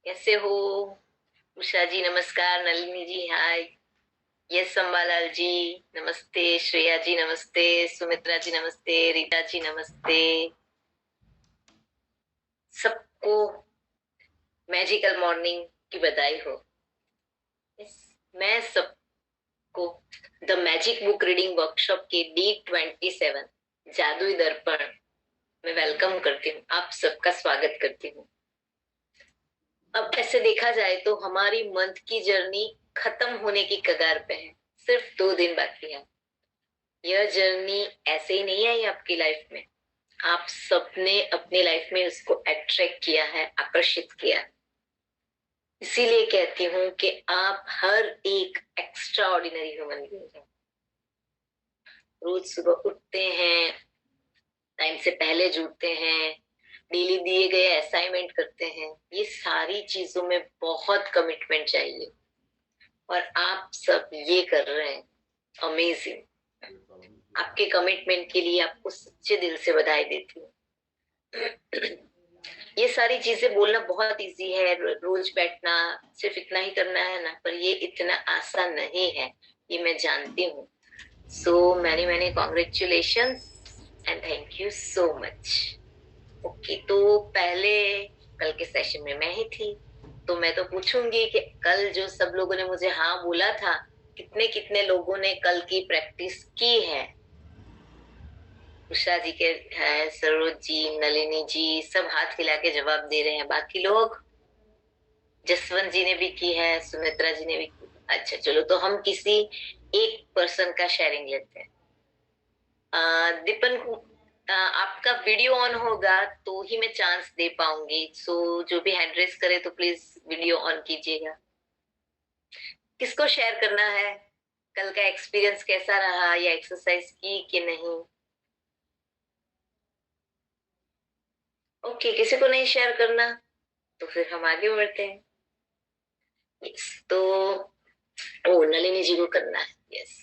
कैसे हो? उषा जी नमस्कार, नलिनी जी हाय, यस अम्बालाल जी नमस्ते, श्रेया जी नमस्ते, सुमित्रा जी नमस्ते, रीता जी नमस्ते। सबको मैजिकल मॉर्निंग की बधाई हो। Yes, मैं सबको the magic book reading workshop के D27 जादुई दर्पण में वेलकम करती हूँ, आप सबका स्वागत करती हूँ। अब ऐसे देखा जाए तो हमारी मंथ की जर्नी खत्म होने की कगार पे है, सिर्फ 2 दिन बाकी है। यह जर्नी ऐसे ही नहीं आई आपकी लाइफ में, आप सबने अपनी लाइफ में उसको अट्रैक्ट किया है, आकर्षित किया है। इसीलिए कहती हूँ कि आप हर एक एक्स्ट्रा ऑर्डिनरी ह्यूमन बीइंग है। रोज सुबह उठते हैं, टाइम से पहले जुड़ते हैं, डेली दिए गए असाइनमेंट करते हैं। ये सारी चीजों में बहुत कमिटमेंट चाहिए और आप सब ये कर रहे हैं। अमेजिंग। आपके कमिटमेंट के लिए आपको सच्चे दिल से बधाई देती हूँ। ये सारी चीजें बोलना बहुत इजी है, रोज बैठना सिर्फ इतना ही करना है ना, पर ये इतना आसान नहीं है, ये मैं जानती हूँ। So many many congratulations and thank you so much. Okay, तो पहले कल के सेशन में मैं ही थी, तो मैं तो पूछूंगी कि कल जो सब लोगों ने मुझे हाँ बोला था, कितने कितने लोगों ने कल की प्रैक्टिस की है? उषा जी के है, सरोज जी, नलिनी जी सब हाथ हिला के जवाब दे रहे हैं। बाकी लोग, जसवंत जी ने भी की है, सुमित्रा जी ने भी की। अच्छा चलो, तो हम किसी एक पर्सन का शेयरिंग लेते हैं। दीपन को आपका वीडियो ऑन होगा तो ही मैं चांस दे पाऊंगी, सो जो भी हैंड रेस करे तो प्लीज वीडियो ऑन कीजिएगा। किसको शेयर करना है? कल का एक्सपीरियंस कैसा रहा, या एक्सरसाइज की कि नहीं? ओके, किसी को नहीं शेयर करना तो फिर हम आगे बढ़ते हैं। यस, तो ओ नलिनी जी को करना है। Yes,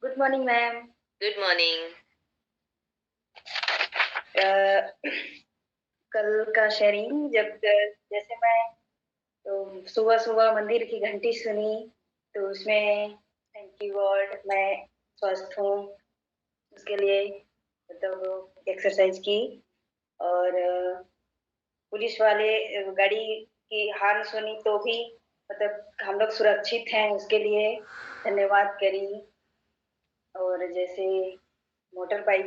good morning ma'am. Good morning. कल का शेयरिंग, जब जैसे मैं तो सुबह सुबह मंदिर की घंटी सुनी, तो उसमें थैंक यू गॉड मैं स्वस्थ हूँ, उसके लिए मतलब एक्सरसाइज की। और पुलिस वाले गाड़ी की हॉर्न सुनी तो भी मतलब हम लोग सुरक्षित हैं, उसके लिए धन्यवाद करी। और जैसे मोटर बाइक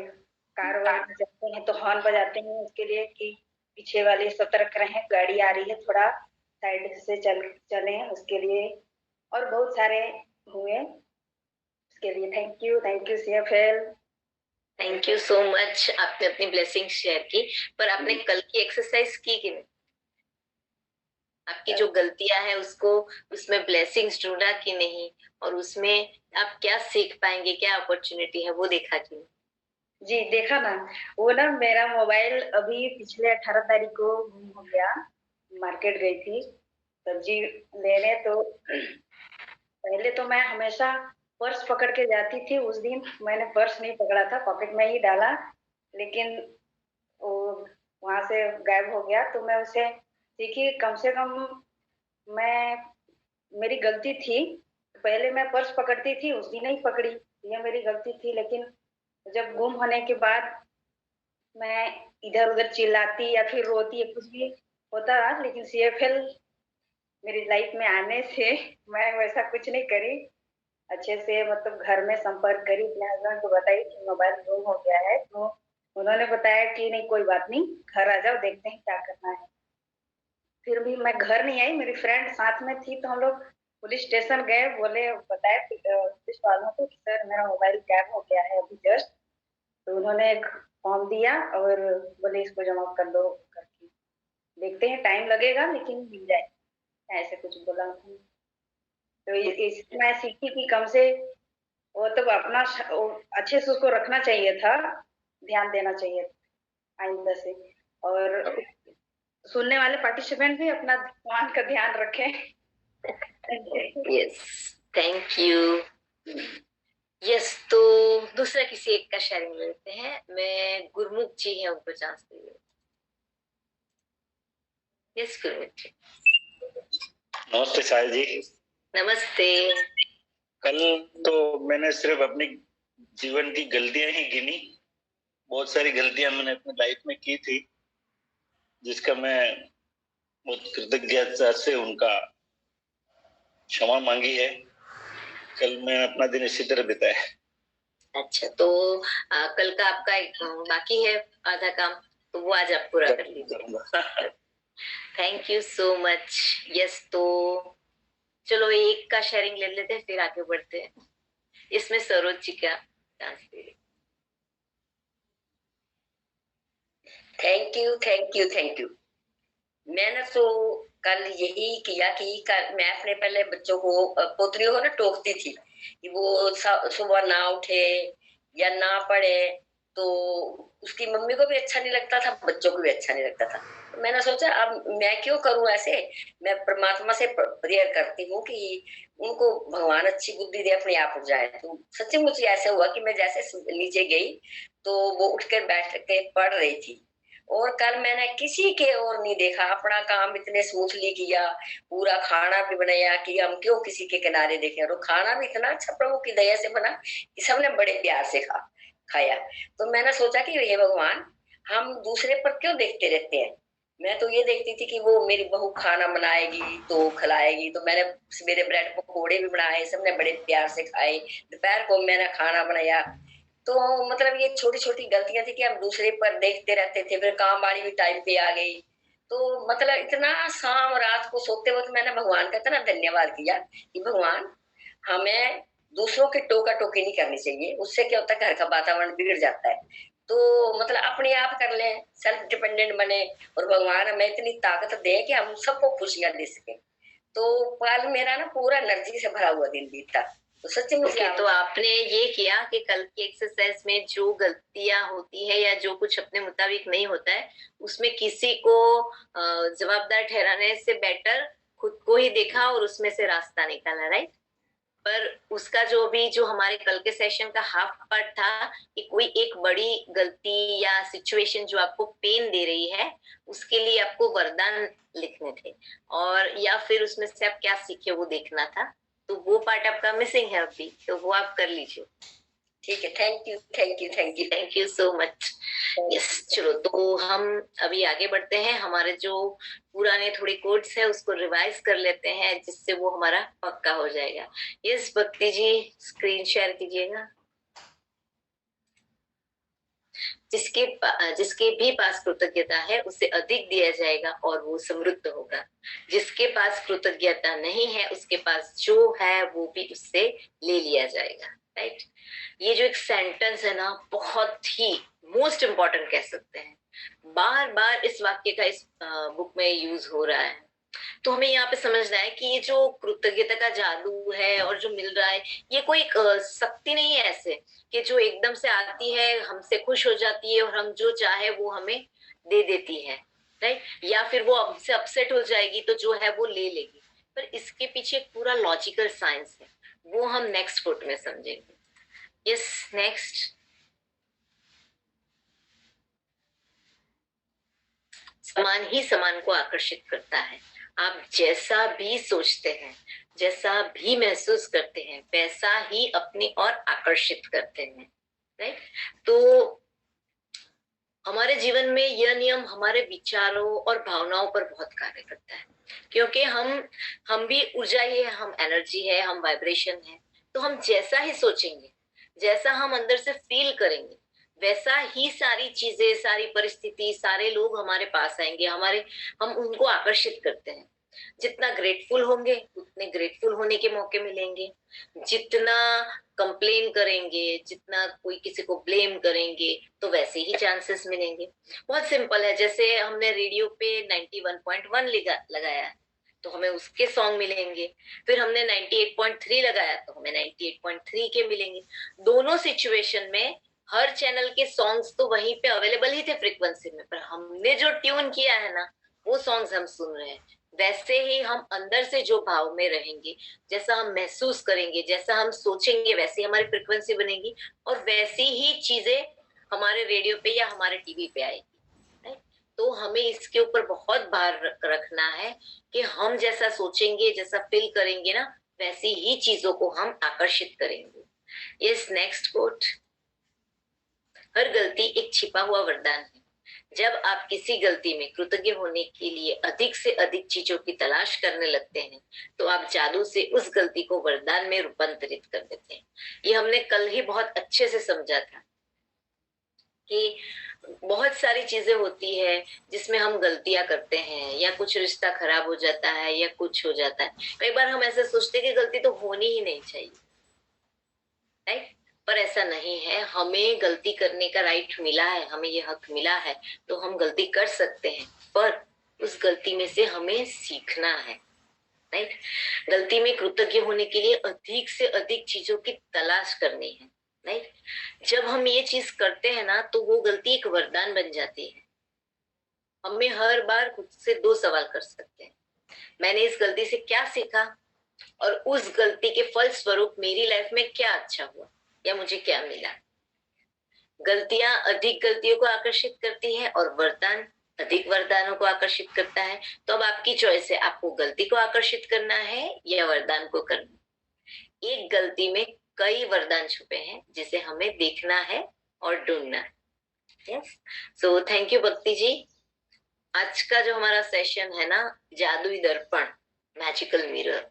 कार वार में चलते हैं तो हॉर्न बजाते हैं उसके लिए कि पीछे वाले सतर्क रहें, गाड़ी आ रही है, थोड़ा साइड से चलें उसके लिए। और बहुत सारे हुए, उसके लिए thank you CFL। Thank you so much, आपने अपनी ब्लेसिंग शेयर की। पर आपने कल की एक्सरसाइज की कि नहीं? आपकी जो गलतियां हैं उसको, उसमें ब्लेसिंग्स ढूंढा कि नहीं, और उसमें आप क्या सीख पाएंगे, क्या अपॉर्चुनिटी है, वो देखा कि नहीं? जी देखा ना, वो ना मेरा मोबाइल अभी पिछले 18 तारीख को गुम हो गया। मार्केट गई थी सब्जी लेने, तो पहले तो मैं हमेशा पर्स पकड़ के जाती थी। उस दिन मैंने पर्स नहीं पकड़ा था, पॉकेट में ही डाला, लेकिन वो वहां से गायब हो गया। तो मैं उसे सीखी, कम से कम मैं मेरी गलती थी। पहले मैं पर्स पकड़ती थी, उस दिन नहीं पकड़ी, ये मेरी गलती थी। लेकिन जब गुम होने के बाद मैं इधर उधर चिल्लाती या फिर रोती, कुछ भी होता रहा, लेकिन CFL मेरी लाइफ में आने से मैं वैसा कुछ नहीं करी। अच्छे से मतलब घर में संपर्क करी, अपने हस्बैंड को बताई कि मोबाइल गुम हो गया है, तो उन्होंने बताया कि नहीं कोई बात नहीं, घर आ जाओ, देखते हैं क्या करना है। फिर भी मैं घर नहीं आई, मेरी फ्रेंड साथ में थी, तो हम लोग पुलिस स्टेशन गए, बोले बताए पुलिस वालों को कि सर मेरा मोबाइल गायब हो गया है अभी जस्ट। तो उन्होंने एक फॉर्म दिया और बोले इसको जमा कर दो करके, देखते हैं टाइम लगेगा लेकिन मिल जाए, ऐसे कुछ बोला उन्होंने। तो इससे मैं सीखी कि कम से वो तो अपना वो अच्छे से उसको रखना चाहिए था, ध्यान देना चाहिए था आइंदा से। और सुनने वाले पार्टिसिपेंट भी अपना भगवान का ध्यान रखें। Yes, thank you. यस, तो दूसरा किसी एक का शेयरिंग लेते हैं। मैं गुरमुख जी है, उनको चांस दे। यस गुरुजी। नमस्ते साहिल जी। नमस्ते। कल तो मैंने सिर्फ अपनी जीवन की गलतियां ही गिनी। बहुत सारी गलतियां मैंने अपनी लाइफ में की थी, जिसका मैं बहुत कृतज्ञता से उनका क्षमा मांगी है। कल मैं अपना दिन इसी तरह बिताया। अच्छा, तो कल का आपका बाकी है आधा काम, तो वो आज आप पूरा कर लीजिए। Thank you so much. Yes, तो चलो एक का शेयरिंग ले लेते हैं, फिर आगे बढ़ते हैं। इसमें सरोज जी का dance they. Thank you thank you thank you. मैंने तो कल यही किया कि मैं अपने पहले बच्चों को, पोतरियों को ना टोकती थी कि वो सुबह ना उठे या ना पढ़े, तो उसकी मम्मी को भी अच्छा नहीं लगता था, बच्चों को भी अच्छा नहीं लगता था। तो मैंने सोचा अब मैं क्यों करूं ऐसे। मैं परमात्मा से प्रेयर करती हूँ कि उनको भगवान अच्छी बुद्धि दे, अपने आप उठ जाए। तो सच्ची मुझे ऐसा हुआ कि मैं जैसे नीचे गई तो वो उठकर बैठ के पढ़ रही थी, और कल मैंने किसी के और नहीं देखा, अपना काम इतने स्मूथली किया, पूरा खाना भी बनाया कि हम क्यों किसी के किनारे देखें। और खाना भी इतना अच्छा प्रभु की दया से बना कि सबने बड़े प्यार से खाया। तो मैंने सोचा कि हे भगवान, हम दूसरे पर क्यों देखते रहते हैं। मैं तो ये देखती थी कि वो मेरी बहू खाना बनाएगी तो खिलाएगी, तो मैंने सवेरे ब्रेड पकौड़े भी बनाए, सबने बड़े प्यार से खाए। दोपहर को मैंने खाना बनाया। तो मतलब ये छोटी छोटी गलतियां थी कि हम दूसरे पर देखते रहते थे। फिर काम वाली भी टाइम पे आ गई, तो मतलब इतना शाम रात को सोते वक्त मैंने भगवान का इतना धन्यवाद किया कि भगवान, हमें दूसरों की टोका टोकी नहीं करनी चाहिए, उससे क्या होता है घर का वातावरण बिगड़ जाता है। तो मतलब अपने आप कर ले, सेल्फ डिपेंडेंट बने, और भगवान हमें इतनी ताकत दे कि हम सबको खुशियां दे सके। तो कल मेरा ना पूरा एनर्जी से भरा हुआ दिन बीता। तो सच्ची मुझे तो आपने ये किया कि कल की एक्सरसाइज में जो गलतियां होती है या जो कुछ अपने मुताबिक नहीं होता है, उसमें किसी को जवाबदार ठहराने से बेटर खुद को ही देखा और उसमें से रास्ता निकाला, राइट। पर उसका जो हमारे कल के सेशन का हाफ पार्ट था कि कोई एक बड़ी गलती या सिचुएशन जो आपको पेन दे रही है, उसके लिए आपको वरदान लिखने थे, और या फिर उसमें से आप क्या सीखे वो देखना था। तो वो पार्ट आपका मिसिंग है अभी, तो वो आप कर लीजिए। ठीक है, thank you thank you thank you thank you so much. Yes, चलो तो हम अभी आगे बढ़ते हैं। हमारे जो पुराने थोड़े कोड्स है उसको रिवाइज कर लेते हैं, जिससे वो हमारा पक्का हो जाएगा। यस भक्ति जी, स्क्रीन शेयर कीजिएगा। जिसके भी पास कृतज्ञता है उसे अधिक दिया जाएगा और वो समृद्ध होगा। जिसके पास कृतज्ञता नहीं है उसके पास जो है वो भी उससे ले लिया जाएगा, राइट। ये जो एक सेंटेंस है ना, बहुत ही मोस्ट इम्पोर्टेंट कह सकते हैं। बार बार इस वाक्य का इस बुक में यूज हो रहा है। तो हमें यहाँ पे समझना है कि ये जो कृतज्ञता का जादू है और जो मिल रहा है, ये कोई शक्ति नहीं है ऐसे कि जो एकदम से आती है, हमसे खुश हो जाती है और हम जो चाहे वो हमें दे देती है, राइट। या फिर वो हमसे अपसेट हो जाएगी तो जो है वो ले लेगी। पर इसके पीछे एक पूरा लॉजिकल साइंस है, वो हम नेक्स्ट कोट में समझेंगे। Yes, next. समान ही समान को आकर्षित करता है। आप जैसा भी सोचते हैं, जैसा भी महसूस करते हैं, वैसा ही अपनी ओर आकर्षित करते हैं, राइट। तो हमारे जीवन में यह नियम हमारे विचारों और भावनाओं पर बहुत कार्य करता है, क्योंकि हम भी ऊर्जा ही है, हम एनर्जी है, हम वाइब्रेशन है। तो हम जैसा ही सोचेंगे, जैसा हम अंदर से फील करेंगे, वैसा ही सारी चीजें, सारी परिस्थिति, सारे लोग हमारे पास आएंगे, हम उनको आकर्षित करते हैं। जितना ग्रेटफुल होंगे उतने ग्रेटफुल होने के मौके मिलेंगे। जितना कंप्लेन करेंगे, जितना कोई किसी को ब्लेम करेंगे, तो वैसे ही चांसेस मिलेंगे। बहुत सिंपल है, जैसे हमने रेडियो पे 91.1 लगाया है तो हमें उसके सॉन्ग मिलेंगे। फिर हमने 98.3 लगाया तो हमें 98.3 के मिलेंगे। दोनों सिचुएशन में हर चैनल के सॉन्ग्स तो वहीं पे अवेलेबल ही थे फ्रीक्वेंसी में, पर हमने जो ट्यून किया है ना, वो सॉन्ग्स हम सुन रहे हैं। वैसे ही हम अंदर से जो भाव में रहेंगे, जैसा हम महसूस करेंगे, जैसा हम सोचेंगे, वैसी हमारी फ्रीक्वेंसी बनेगी और वैसी ही चीजें हमारे रेडियो पे या हमारे टीवी पे आएगी, राइट। तो हमें इसके ऊपर बहुत भार रखना है कि हम जैसा सोचेंगे, जैसा फील करेंगे ना, वैसी ही चीजों को हम आकर्षित करेंगे। Yes, next coat. हर गलती एक छिपा हुआ वरदान है। जब आप किसी गलती में कृतज्ञ होने के लिए अधिक से अधिक चीजों की तलाश करने लगते हैं, तो आप जादू से उस गलती को वरदान में रूपांतरित कर देते हैं। ये हमने कल ही बहुत अच्छे से समझा था कि बहुत सारी चीजें होती है जिसमें हम गलतियां करते हैं, या कुछ रिश्ता खराब हो जाता है, या कुछ हो जाता है। कई बार हम ऐसे सोचते हैं कि गलती तो होनी ही नहीं चाहिए, राइट? पर ऐसा नहीं है। हमें गलती करने का राइट मिला है, हमें ये हक मिला है, तो हम गलती कर सकते हैं, पर उस गलती में से हमें सीखना है, राइट? गलती में कृतज्ञ होने के लिए अधिक से अधिक चीजों की तलाश करनी है, राइट? जब हम ये चीज करते हैं ना, तो वो गलती एक वरदान बन जाती है। हमें हर बार खुद से 2 सवाल कर सकते हैं, मैंने इस गलती से क्या सीखा, और उस गलती के फल स्वरूप मेरी लाइफ में क्या अच्छा हुआ, या मुझे क्या मिला। गलतियां अधिक गलतियों को आकर्षित करती है, और वरदान अधिक वरदानों को आकर्षित करता है। तो अब आपकी चॉइस है, आपको गलती को आकर्षित करना है या वरदान को करना। एक गलती में कई वरदान छुपे हैं जिसे हमें देखना है और ढूंढना है। यस, सो थैंक यू भक्ति जी। आज का जो हमारा सेशन है ना, जादुई दर्पण, मैजिकल मिरर,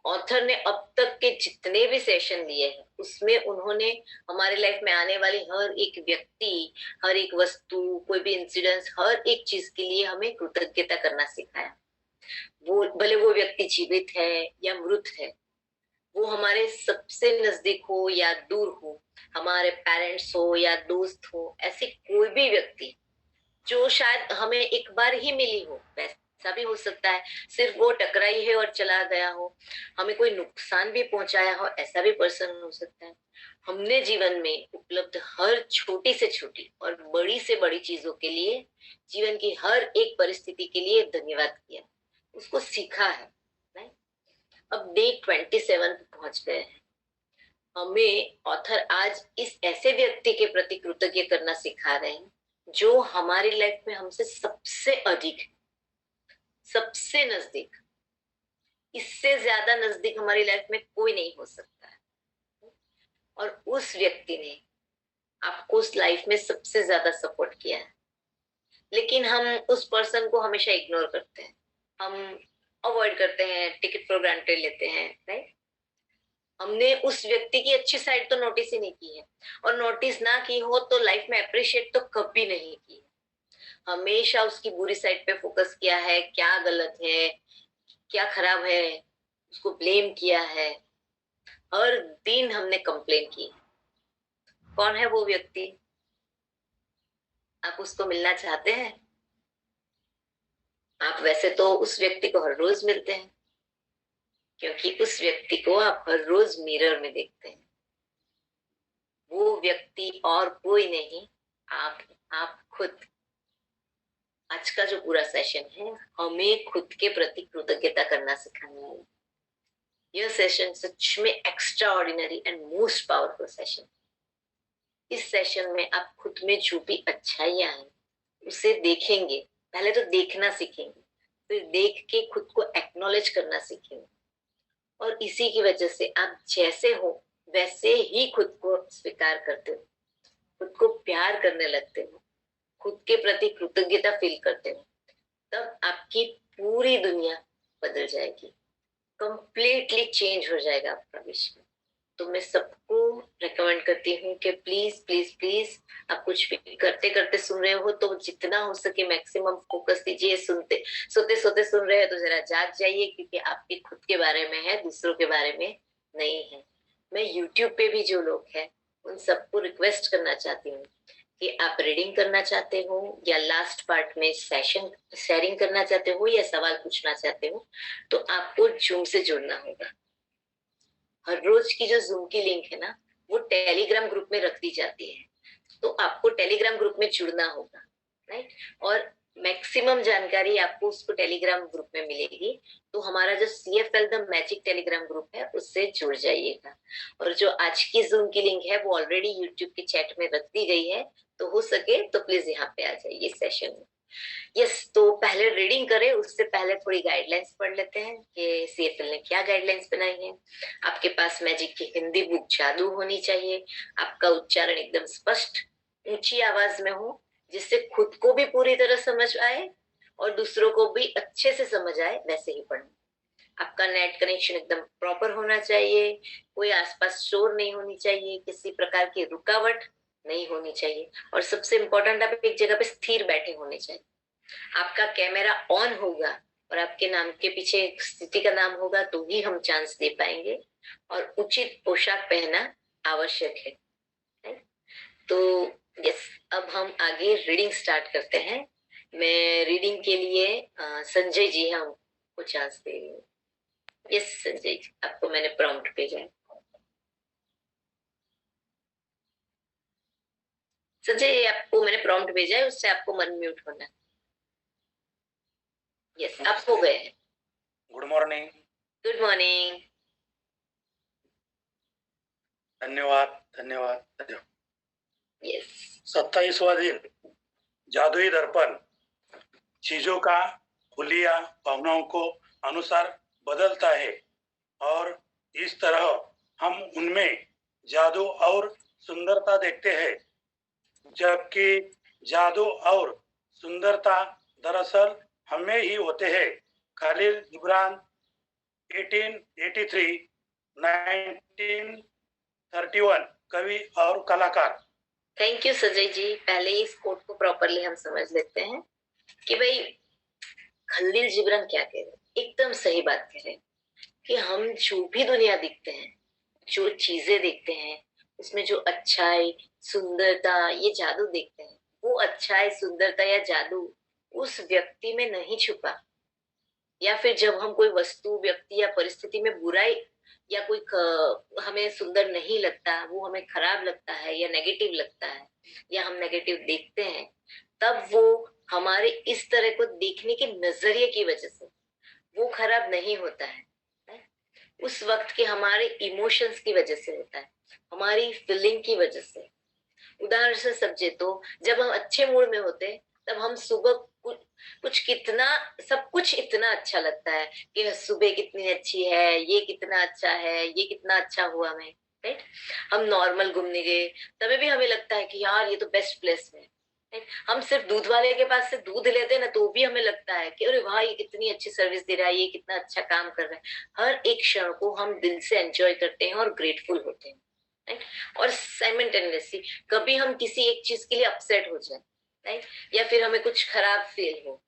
ऑथर ने अब तक के जितने भी सेशन लिए हैं उसमें उन्होंने हमारे लाइफ में आने वाली हर एक व्यक्ति, हर एक वस्तु, कोई भी इंसिडेंस, हर एक चीज के लिए हमें कृतज्ञता करना सिखाया। वो भले वो व्यक्ति जीवित है या मृत है, वो हमारे सबसे नजदीक हो या दूर हो, हमारे पेरेंट्स हो या दोस्त हो, ऐसी कोई भी व्यक्ति जो शायद हमें एक बार ही मिली हो, वैसा भी हो सकता है। सिर्फ वो टकराई है और चला गया हो, हमें कोई नुकसान भी पहुंचाया हो, ऐसा भी पर्सन हो सकता है। हमने जीवन में उपलब्ध हर छोटी से छोटी और बड़ी से बड़ी चीजों के लिए, जीवन की हर एक परिस्थिति के लिए धन्यवाद किया, उसको सीखा है। अब डे 27 पे पहुंच गए हैं। हमें ऑथर आज इस ऐसे व्यक्ति के प्रति कृतज्ञ करना सिखा रहे हैं जो हमारी लाइफ में हमसे सबसे अधिक है, सबसे नजदीक। इससे ज्यादा नजदीक हमारी लाइफ में कोई नहीं हो सकता है। और उस व्यक्ति ने आपको उस लाइफ में सबसे ज्यादा सपोर्ट किया है, लेकिन हम उस पर्सन को हमेशा इग्नोर करते हैं, हम अवॉइड करते हैं, टिकट फॉर ग्रांटेड लेते हैं, राइट? हमने उस व्यक्ति की अच्छी साइड तो नोटिस ही नहीं की है, और नोटिस ना की हो तो लाइफ में अप्रिशिएट तो कभी नहीं की है। हमेशा उसकी बुरी साइड पे फोकस किया है, क्या गलत है, क्या खराब है, उसको ब्लेम किया है। हर दिन हमने कंप्लेन की। कौन है वो व्यक्ति? आप उसको मिलना चाहते हैं? आप वैसे तो उस व्यक्ति को हर रोज मिलते हैं, क्योंकि उस व्यक्ति को आप हर रोज मिरर में देखते हैं। वो व्यक्ति और कोई नहीं, आप खुद। आज का जो पूरा सेशन है हमें खुद के प्रति कृतज्ञता करना सिखाने वाला। यह सेशन सच में extra ordinary and most powerful session. इस सेशन में आप खुद में जो भी अच्छाइयां हैं उसे देखेंगे। पहले तो देखना सीखेंगे, फिर देख के खुद को एक्नॉलेज करना सीखेंगे, और इसी की वजह से आप जैसे हो वैसे ही खुद को स्वीकार करते हो, खुद को प्यार करने लगते हो, खुद के प्रति कृतज्ञता फील करते हो। तब आपकी पूरी दुनिया बदल जाएगी, कंप्लीटली चेंज हो जाएगा आपका विश्व। तो मैं सबको रेकमेंड करती हूँ कि प्लीज प्लीज प्लीज, आप कुछ भी करते करते सुन रहे हो तो जितना हो सके मैक्सिमम फोकस दीजिए। सोते सोते सुन रहे हो तो जरा जाग जाइए, क्योंकि आपके खुद के बारे में है, दूसरों के बारे में नहीं है। मैं यूट्यूब पे भी जो लोग हैं उन सबको रिक्वेस्ट करना चाहती हूँ कि आप रीडिंग करना चाहते हो, या लास्ट पार्ट में सेशन शेयरिंग करना चाहते हो, या सवाल पूछना चाहते हो, तो आपको जूम से जुड़ना होगा। हर रोज की जो जूम की लिंक है ना, वो टेलीग्राम ग्रुप में रख दी जाती है, तो आपको टेलीग्राम ग्रुप में जुड़ना होगा, राइट? और मैक्सिमम जानकारी आपको उसको टेलीग्राम ग्रुप में मिलेगी। तो हमारा जो CFL the magic Telegram group है उससे जुड़ जाइएगा। और जो आज की जूम की लिंक है वो ऑलरेडी यूट्यूब के चैट में रख दी गई है, तो हो सके तो प्लीज यहाँ पे आ जाइए सेशन में। यस, तो पहले रीडिंग करें उससे पहले थोड़ी गाइडलाइंस पढ़ लेते हैं कि सीएफएल ने क्या गाइडलाइंस बनाई है। आपके पास मैजिक की हिंदी बुक जादू होनी चाहिए। आपका उच्चारण एकदम स्पष्ट ऊंची आवाज में हो, जिससे खुद को भी पूरी तरह समझ आए और दूसरों को भी अच्छे से समझ आए, वैसे ही पढ़ना। आपका नेट कनेक्शन एकदम प्रॉपर होना चाहिए, कोई आसपास शोर नहीं होनी चाहिए, किसी प्रकार की रुकावट नहीं होनी चाहिए, और सबसे इम्पोर्टेंट आप एक जगह पे स्थिर बैठे होने चाहिए। आपका कैमरा ऑन होगा और आपके नाम के पीछे एक स्थिति का नाम होगा तो ही हम चांस दे पाएंगे, और उचित पोशाक पहनना आवश्यक है। तो यस, अब हम आगे रीडिंग स्टार्ट करते हैं। मैं रीडिंग के लिए संजय जी हमको चांस दे रही हूँ। यस संजय जी, आपको मैंने प्रॉम्प्ट भेजा है। संजय जी, आपको मैंने प्रॉम्प्ट भेजा है, उससे आपको अनम्यूट होना है। यस, आप हो गए हैं। Good morning. Good morning. धन्यवाद धन्यवाद धन्यवाद। यस, 27वां दिन, जादुई दर्पण। चीजों का हुलिया भावनाओं को अनुसार बदलता है और इस तरह हम उनमें जादू और सुंदरता देखते हैं, जबकि जादू और सुंदरता दरअसल हमें ही होते हैं। खालिल जिब्रान, 1883 1931, कवि और कलाकार। Thank you Sanjay ji. पहले इस कोट को प्रॉपरली हम समझ लेते हैं कि भाई खलील जिब्रान क्या कह रहे हैं। एकदम सही बात कह रहे हैं कि हम जो भी दुनिया देखते हैं, जो चीजें देखते हैं, उसमें जो अच्छाई सुंदरता ये जादू देखते हैं, वो अच्छाई सुंदरता या जादू उस व्यक्ति में नहीं छुपा। या फिर जब हम कोई वस्तु व्यक्ति या परिस्थिति में बुराई या कोई हमें सुंदर नहीं लगता, वो हमें खराब लगता है या नेगेटिव लगता है या हम नेगेटिव देखते हैं, तब वो हमारे इस तरह को देखने के नजरिए की वजह से वो खराब नहीं होता है। उस वक्त के हमारे इमोशंस की वजह से होता है, हमारी फीलिंग की वजह से। उदाहरण से समझे तो जब हम अच्छे मूड में होते तब हम सुबह कुछ कितना सब कुछ इतना अच्छा लगता है कि सुबह कितनी अच्छी है, ये कितना अच्छा है, ये कितना अच्छा हुआ मैं, राइट। हम नॉर्मल घूमने गए तभी भी हमें लगता है कि यार ये तो बेस्ट प्लेस है। हम सिर्फ दूध वाले के पास से दूध लेते हैं ना, तो भी हमें लगता है कि अरे वाह ये कितनी अच्छी सर्विस दे रहा है, ये कितना अच्छा काम कर रहा है। हर एक क्षण को हम दिल से एंजॉय करते हैं और ग्रेटफुल होते हैं, राइट। और साइमल्टेनियसली कभी हम किसी एक चीज के लिए अपसेट हो जाए, राइट, या फिर हमें कुछ खराब फील हो,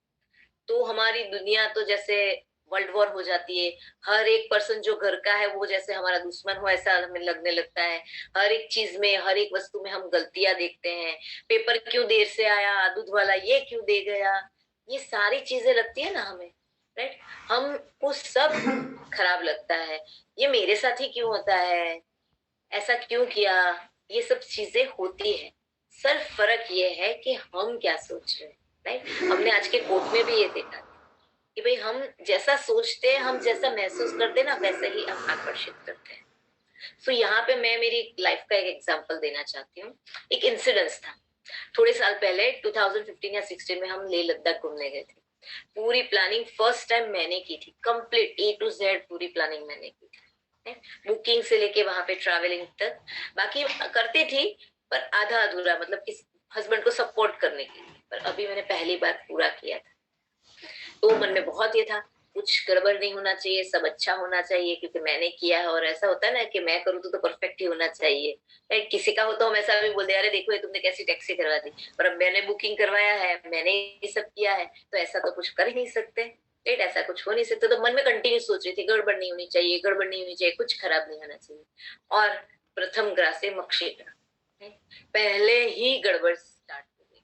तो हमारी दुनिया तो जैसे वर्ल्ड वॉर हो जाती है। हर एक पर्सन जो घर का है वो जैसे हमारा दुश्मन हो ऐसा हमें लगने लगता है। हर एक चीज में, हर एक वस्तु में हम गलतियां देखते हैं। पेपर क्यों देर से आया, दूध वाला ये क्यों दे गया, ये सारी चीजें लगती है ना हमें, राइट। हमको सब खराब लगता है, ये मेरे साथ ही क्यों होता है, ऐसा क्यों किया, ये सब चीजें होती है। सिर्फ फर्क ये है कि हम क्या सोच रहे हैं, राइट। हमने आज के कोट में भी ये देखा कि भाई हम जैसा सोचते हैं, हम जैसा महसूस करते हैं ना, वैसे ही हम आकर्षित करते हैं। सो यहाँ पे मैं मेरी लाइफ का एक एग्जांपल देना चाहती हूँ। एक इंसिडेंस था थोड़े साल पहले 2015 या 16 में हम लेह लद्दाख घूमने गए थे। पूरी प्लानिंग फर्स्ट टाइम मैंने की थी, कंप्लीट A to Z पूरी प्लानिंग मैंने की थी, बुकिंग से लेके वहां पे ट्रैवलिंग तक। बाकी करती थी पर आधा अधूरा, मतलब किस हस्बैंड को सपोर्ट करने के लिए। पर अभी मैंने पहली बार पूरा किया था, तो मन में बहुत ये था कुछ गड़बड़ नहीं होना चाहिए, सब अच्छा होना चाहिए, क्योंकि मैंने किया है। और ऐसा होता है ना कि मैं करूँ तो परफेक्ट ही होना चाहिए। किसी का हो तो हम ऐसा भी बोल दे, अरे देखो ये तुमने कैसी टैक्सी करवा दी, पर अब मैंने बुकिंग करवाया है, मैंने ये सब किया है, तो ऐसा तो कुछ कर ही नहीं सकते, राइट। ऐसा कुछ हो नहीं सकता। तो मन में कंटिन्यू सोच रही थी गड़बड़ नहीं होनी चाहिए, गड़बड़ नहीं होनी चाहिए, कुछ खराब नहीं होना चाहिए। और प्रथम ग्रासे मक्षेत्र, पहले ही गड़बड़ स्टार्ट हो गई।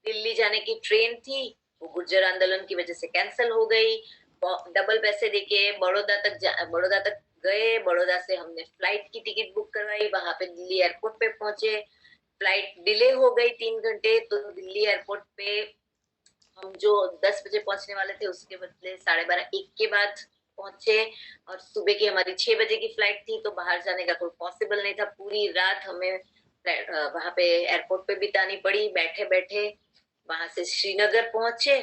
दिल्ली जाने की ट्रेन थी, वो गुर्जर आंदोलन की वजह से कैंसिल हो गई। डबल पैसे देके बड़ौदा तक गए। बड़ौदा से हमने फ्लाइट की टिकट बुक करवाई, वहां पे दिल्ली एयरपोर्ट पे पहुंचे, फ्लाइट डिले हो गई 3 घंटे। तो दिल्ली एयरपोर्ट पे हम जो 10 बजे पहुंचने वाले थे उसके बदले 12:30-1 के बाद पहुंचे। और सुबह की हमारी 6 बजे की फ्लाइट थी, तो बाहर जाने का कोई पॉसिबल नहीं था। पूरी रात हमें वहां पे एयरपोर्ट पे बितानी पड़ी बैठे बैठे। वहां से श्रीनगर पहुंचे,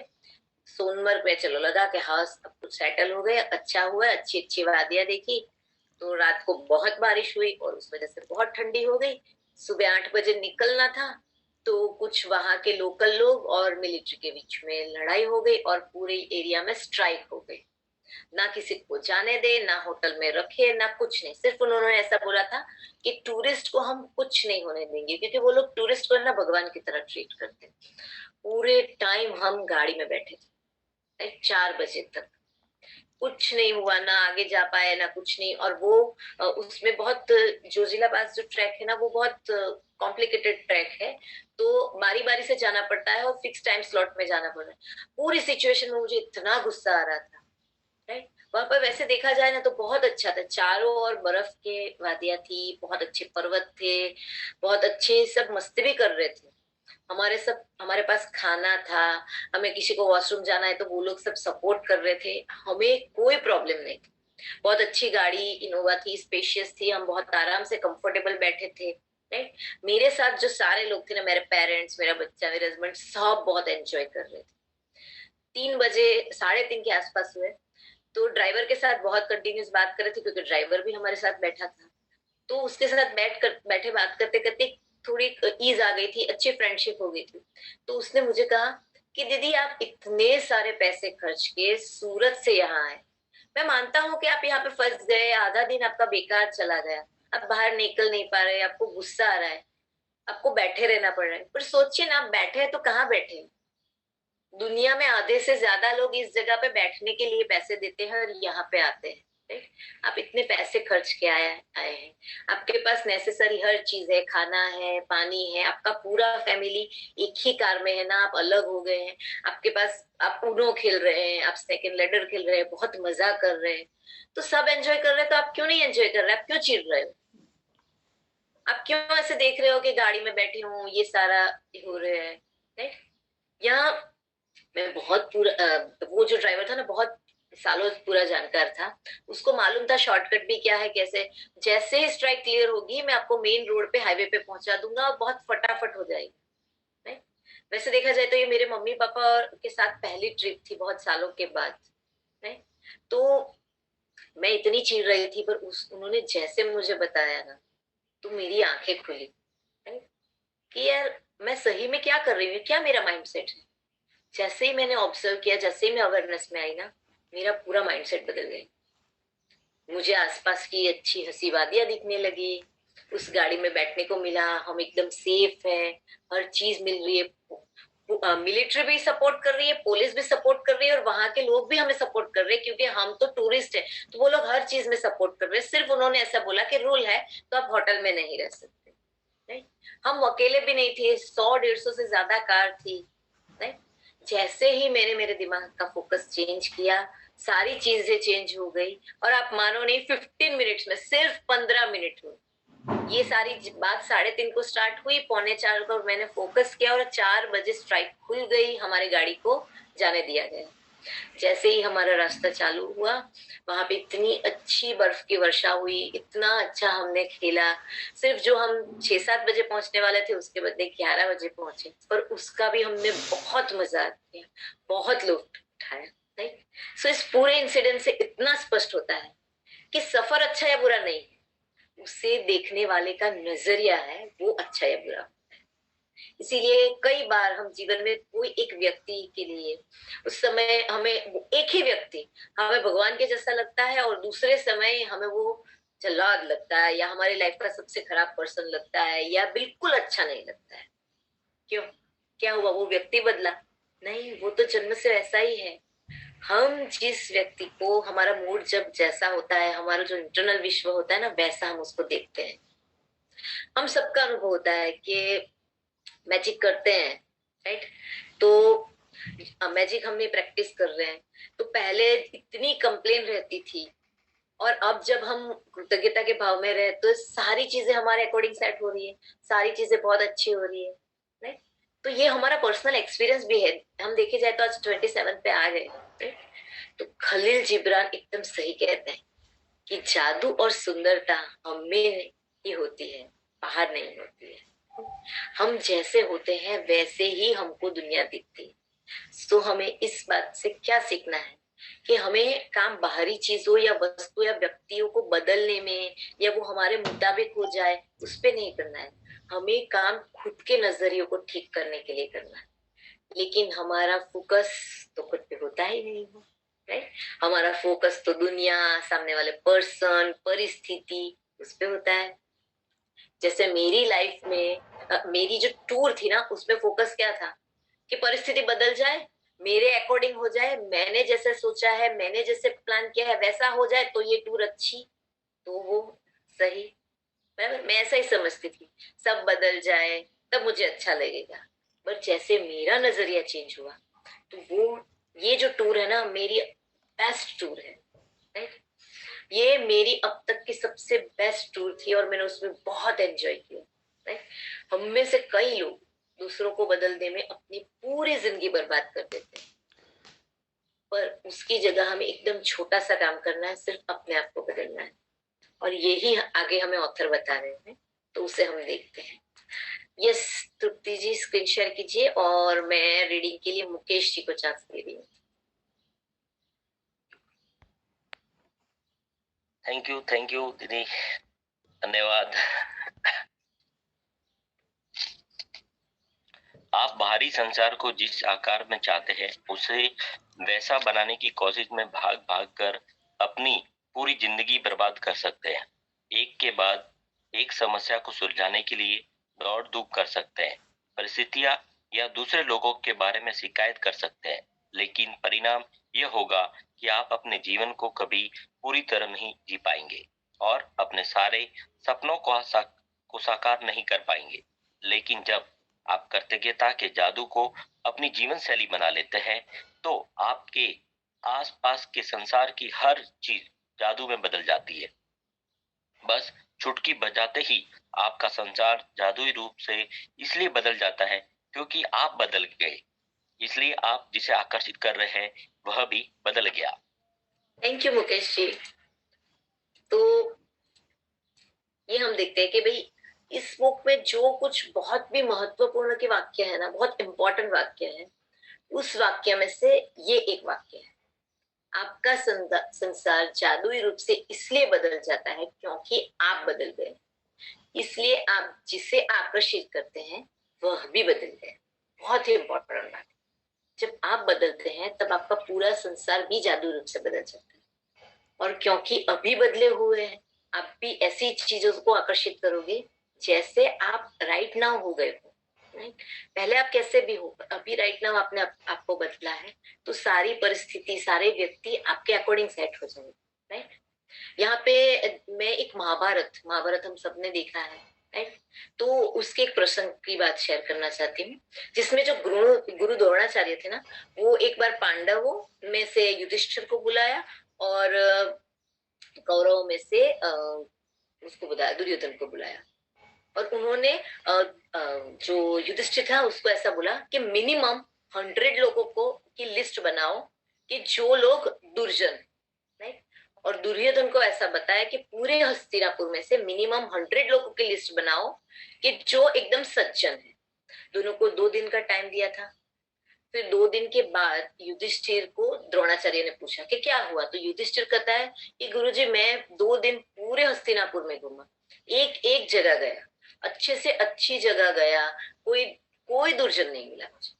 सोनमर्ग पे चलो लगा कि हाँ अब कुछ सेटल हो गए, अच्छा हुआ, अच्छी अच्छी वादियां देखी। तो रात को बहुत बारिश हुई और उस वजह से बहुत ठंडी हो गई। सुबह 8 बजे निकलना था, तो कुछ वहां के लोकल लोग और मिलिट्री के बीच में लड़ाई हो गई और पूरे एरिया में स्ट्राइक हो गई। ना किसी को जाने दे, ना होटल में रखे, ना कुछ नहीं। सिर्फ उन्होंने ऐसा बोला था कि टूरिस्ट को हम कुछ नहीं होने देंगे, क्योंकि वो लोग टूरिस्ट को ना भगवान की तरह ट्रीट करते हैं। पूरे टाइम हम गाड़ी में बैठे थे 4 बजे तक, कुछ नहीं हुआ, ना आगे जा पाए ना कुछ नहीं। और वो उसमें बहुत, जोजिलाबाद जो ट्रैक है ना वो बहुत कॉम्प्लिकेटेड ट्रैक है, तो बारी बारी से जाना पड़ता है और फिक्स टाइम स्लॉट में जाना पड़ रहा है। पूरी सिचुएशन में मुझे इतना गुस्सा आ रहा था, राइट। वहां पर वैसे देखा जाए ना तो बहुत अच्छा था, चारों ओर बर्फ के वादियां थी, बहुत अच्छे पर्वत थे, बहुत अच्छे, सब मस्ती भी कर रहे थे। हमारे पास खाना था, हमें किसी को वॉशरूम जाना है तो वो लोग सब सपोर्ट कर रहे थे, हमें कोई प्रॉब्लम नहीं थी। बहुत अच्छी गाड़ी इनोवा थी, स्पेशियस थी, हम बहुत आराम से कंफर्टेबल बैठे थे, राइट। मेरे साथ जो सारे लोग थे ना, मेरे पेरेंट्स, मेरा बच्चा, मेरे हस्बैंड, सब बहुत एंजॉय कर रहे थे। 3 बजे, 3:30 के आसपास हुए, तो ड्राइवर के साथ बहुत कंटिन्यूस बात कर रहे थे, क्योंकि ड्राइवर भी हमारे साथ बैठा था। तो उसके साथ बैठे बात करते करते थोड़ी ईज आ गई थी, अच्छी फ्रेंडशिप हो गई थी। तो उसने मुझे कहा कि दीदी आप इतने सारे पैसे खर्च के सूरत से यहाँ आए, मैं मानता हूँ कि आप यहाँ पे फंस गए, आधा दिन आपका बेकार चला गया, आप बाहर निकल नहीं पा रहे, आपको गुस्सा आ रहा है, आपको बैठे रहना पड़ रहा है, पर सोचिए ना, आप बैठे हैं तो कहाँ बैठे हैं? दुनिया में आधे से ज्यादा लोग इस जगह पे बैठने के लिए पैसे देते हैं और यहाँ पे आते हैं, राइट। आप इतने पैसे खर्च के आए हैं, आपके पास नेसेसरी हर चीज है, खाना है, पानी है, आपका पूरा फैमिली एक ही कार में है ना, आप अलग हो गए हैं, आपके पास, आप उनो खेल रहे हैं, आप सेकंड लेडर खेल रहे हैं, बहुत मजा कर रहे हैं, तो सब एंजॉय कर रहे हैं, तो आप क्यों नहीं एंजॉय कर रहे हैं? आप क्यों चिढ़ रहे हो? आप क्यों ऐसे देख रहे हो कि गाड़ी में बैठी हूँ, ये सारा हो रहा है, राइट। यहाँ मैं बहुत पूरा, वो जो ड्राइवर था ना बहुत सालों पूरा जानकार था, उसको मालूम था शॉर्टकट भी क्या है, कैसे, जैसे ही स्ट्राइक क्लियर होगी मैं आपको मेन रोड पे, हाईवे पे पहुंचा दूंगा और बहुत फटाफट हो जाएगी, नहीं? वैसे देखा जाए तो ये मेरे मम्मी पापा और के साथ पहली ट्रिप थी बहुत सालों के बाद, नहीं? तो मैं इतनी चिढ़ रही थी, पर उन्होंने जैसे मुझे बताया ना, तो मेरी आंखें खुली, नहीं? कि यार मैं सही में क्या कर रही हूँ, क्या मेरा माइंडसेट है। जैसे ही मैंने ऑब्जर्व किया, जैसे ही मैं अवेयरनेस में आई ना, मेरा पूरा माइंडसेट बदल गया। मुझे आसपास की अच्छी हंसी वादियां दिखने लगी, उस गाड़ी में बैठने को मिला, हम एकदम सेफ है, हर चीज मिल रही है, मिलिट्री भी सपोर्ट कर रही है, पुलिस भी सपोर्ट कर रही है और वहां के लोग भी हमें सपोर्ट कर रहे हैं, क्योंकि हम तो टूरिस्ट है, तो वो लोग हर चीज में सपोर्ट कर रहे हैं। सिर्फ उन्होंने ऐसा बोला कि रूल है तो आप होटल में नहीं रह सकते, नहीं? हम अकेले भी नहीं थे, 100-150 से ज्यादा कार थी, नहीं? जैसे ही मैंने मेरे दिमाग का फोकस चेंज किया, सारी चीजें चेंज हो गई। और आप मानो नहीं, 15 मिनट्स में, सिर्फ 15 मिनट में ये सारी बात 3:30 को स्टार्ट हुई, 3:45 को मैंने फोकस किया और 4 बजे स्ट्राइक खुल गई, हमारी गाड़ी को जाने दिया गया। जैसे ही हमारा रास्ता चालू हुआ, वहां पे इतनी अच्छी बर्फ की वर्षा हुई, इतना अच्छा हमने खेला। सिर्फ जो हम 6-7 बजे पहुंचने वाले थे, उसके बदले 11 बजे पहुंचे, पर उसका भी हमने बहुत मजा किया, बहुत लुत्फ उठाया, नहीं? सो इस पूरे इंसिडेंट से इतना स्पष्ट होता है कि सफर अच्छा या बुरा नहीं है, उसे देखने वाले का नजरिया है, वो अच्छा या बुरा। इसीलिए कई बार हम जीवन में कोई एक व्यक्ति के लिए, उस समय हमें एक ही व्यक्ति हमें भगवान के जैसा लगता है और दूसरे समय हमें वो जल्लाद लगता है, या हमारी लाइफ का सबसे खराब पर्सन लगता है, या बिल्कुल अच्छा नहीं लगता है। क्यों? क्या हुआ? वो व्यक्ति बदला? नहीं, वो तो जन्म से वैसा ही है। हम जिस व्यक्ति को, हमारा मूड जब जैसा होता है, हमारा जो इंटरनल विश्व होता है ना, वैसा हम उसको देखते हैं। हम सबका अनुभव होता है कि मैजिक करते हैं, राइट। तो मैजिक हम प्रैक्टिस कर रहे हैं, तो पहले इतनी कंप्लेन रहती थी, और अब जब हम कृतज्ञता के भाव में रहे तो सारी चीजें हमारे अकॉर्डिंग सेट हो रही है, सारी चीजें बहुत अच्छी हो रही है, राइट। तो ये हमारा पर्सनल एक्सपीरियंस भी है। हम देखे जाए तो आज 27 पे आ गए, राइट। तो खलील जिब्रान एकदम सही कहते हैं कि जादू और सुंदरता हमें ही होती है, बाहर नहीं होती है। हम जैसे होते हैं वैसे ही हमको दुनिया दिखती है। तो हमें इस बात से क्या सीखना है कि हमें काम बाहरी चीजों या वस्तु या व्यक्तियों को बदलने में या वो हमारे मुताबिक हो जाए उस पे नहीं करना है। हमें काम खुद के नजरियों को ठीक करने के लिए करना है। लेकिन हमारा फोकस तो खुद पे होता ही नहीं है, राइट। हमारा फोकस तो दुनिया, सामने वाले पर्सन, परिस्थिति उस पे होता है। जैसे मेरी लाइफ में मेरी जो टूर थी ना उसमें फोकस क्या था कि परिस्थिति बदल जाए, मेरे अकॉर्डिंग हो जाए, मैंने जैसे सोचा है, मैंने जैसे प्लान किया है वैसा हो जाए तो ये टूर अच्छी, तो वो सही। मैं ऐसा ही समझती थी, सब बदल जाए तब मुझे अच्छा लगेगा। पर जैसे मेरा नजरिया चेंज हुआ तो वो ये जो टूर है ना मेरी बेस्ट टूर है, राइट। ये मेरी अब तक की सबसे बेस्ट टूर थी और मैंने उसमें बहुत एंजॉय किया, राइट। हम में से कई लोग दूसरों को बदलने में अपनी पूरी जिंदगी बर्बाद कर देते हैं, पर उसकी जगह हमें एकदम छोटा सा काम करना है, सिर्फ अपने आप को बदलना है। और यही आगे हमें ऑथर बता रहे हैं, तो उसे हम देखते हैं। यस तृप्ति जी, स्क्रीन शेयर कीजिए और मैं रीडिंग के लिए मुकेश जी को चांस दे रही हूँ। थैंक यू दीदी, धन्यवाद। आप बाहरी संसार को जिस आकार में चाहते हैं उसे वैसा बनाने की कोशिश में भाग भाग कर अपनी पूरी जिंदगी बर्बाद कर सकते हैं। एक के बाद एक समस्या को सुलझाने के लिए दौड़ धूप कर सकते हैं, परिस्थितियां या दूसरे लोगों के बारे में शिकायत कर सकते हैं, लेकिन परिणाम यह होगा कि आप अपने जीवन को कभी पूरी तरह नहीं जी पाएंगे और अपने सारे सपनों को साकार नहीं कर पाएंगे। लेकिन जब आप कृतज्ञता के जादू को अपनी जीवन शैली बना लेते हैं तो आपके आसपास के संसार की हर चीज जादू में बदल जाती है। बस चुटकी बजाते ही आपका संसार जादुई रूप से इसलिए बदल जाता है क्योंकि आप बदल गए, इसलिए आप जिसे आकर्षित कर रहे हैं वह भी बदल गया। Thank you Mukesh ji. तो ये हम देखते हैं कि भाई इस बुक में जो कुछ बहुत भी महत्वपूर्ण के वाक्य है ना, बहुत इंपॉर्टेंट वाक्य है, उस वाक्य में से ये एक वाक्य है, आपका संसार जादुई रूप से इसलिए बदल जाता है क्योंकि आप बदल गए, इसलिए आप जिसे आकर्षित करते हैं वह भी बदल गए। बहुत ही इंपॉर्टेंट बात है। जब आप बदलते हैं तब आपका पूरा संसार भी जादुई रूप से बदल जाता है। और क्योंकि अभी बदले हुए हैं, आप भी ऐसी चीजों को आकर्षित करोगे जैसे आप राइट नाउ हो गए हो, राइट। पहले आप कैसे भी हो, अभी राइट नाउ आपने आपको बदला है तो सारी परिस्थिति, सारे व्यक्ति आपके अकॉर्डिंग सेट हो जाएंगे, राइट। यहाँ पे मैं एक महाभारत हम सबने देखा है, राइट। तो उसके एक प्रसंग की बात शेयर करना चाहती हूँ, जिसमें जो गुरु द्रोणाचार्य थे ना, वो एक बार पांडवों में से युधिष्ठिर को बुलाया और कौरवों में से उसको बुलाया, दुर्योधन को बुलाया। और उन्होंने जो युधिष्ठिर था उसको ऐसा बोला कि मिनिमम 100 लोगों को की लिस्ट बनाओ कि जो लोग दुर्जन, राइट। और दुर्योधन को ऐसा बताया कि पूरे हस्तिनापुर में से मिनिमम 100 लोगों की लिस्ट बनाओ कि जो एकदम सज्जन है। दोनों को 2 दिन का टाइम दिया था। फिर 2 दिन के बाद युधिष्ठिर को द्रोणाचार्य ने पूछा कि क्या हुआ, तो युधिष्ठिर कहता है कि गुरुजी मैं 2 दिन पूरे हस्तिनापुर में घूमा, एक एक जगह गया, अच्छे से अच्छी जगह गया, कोई कोई दुर्जन नहीं मिला मुझे।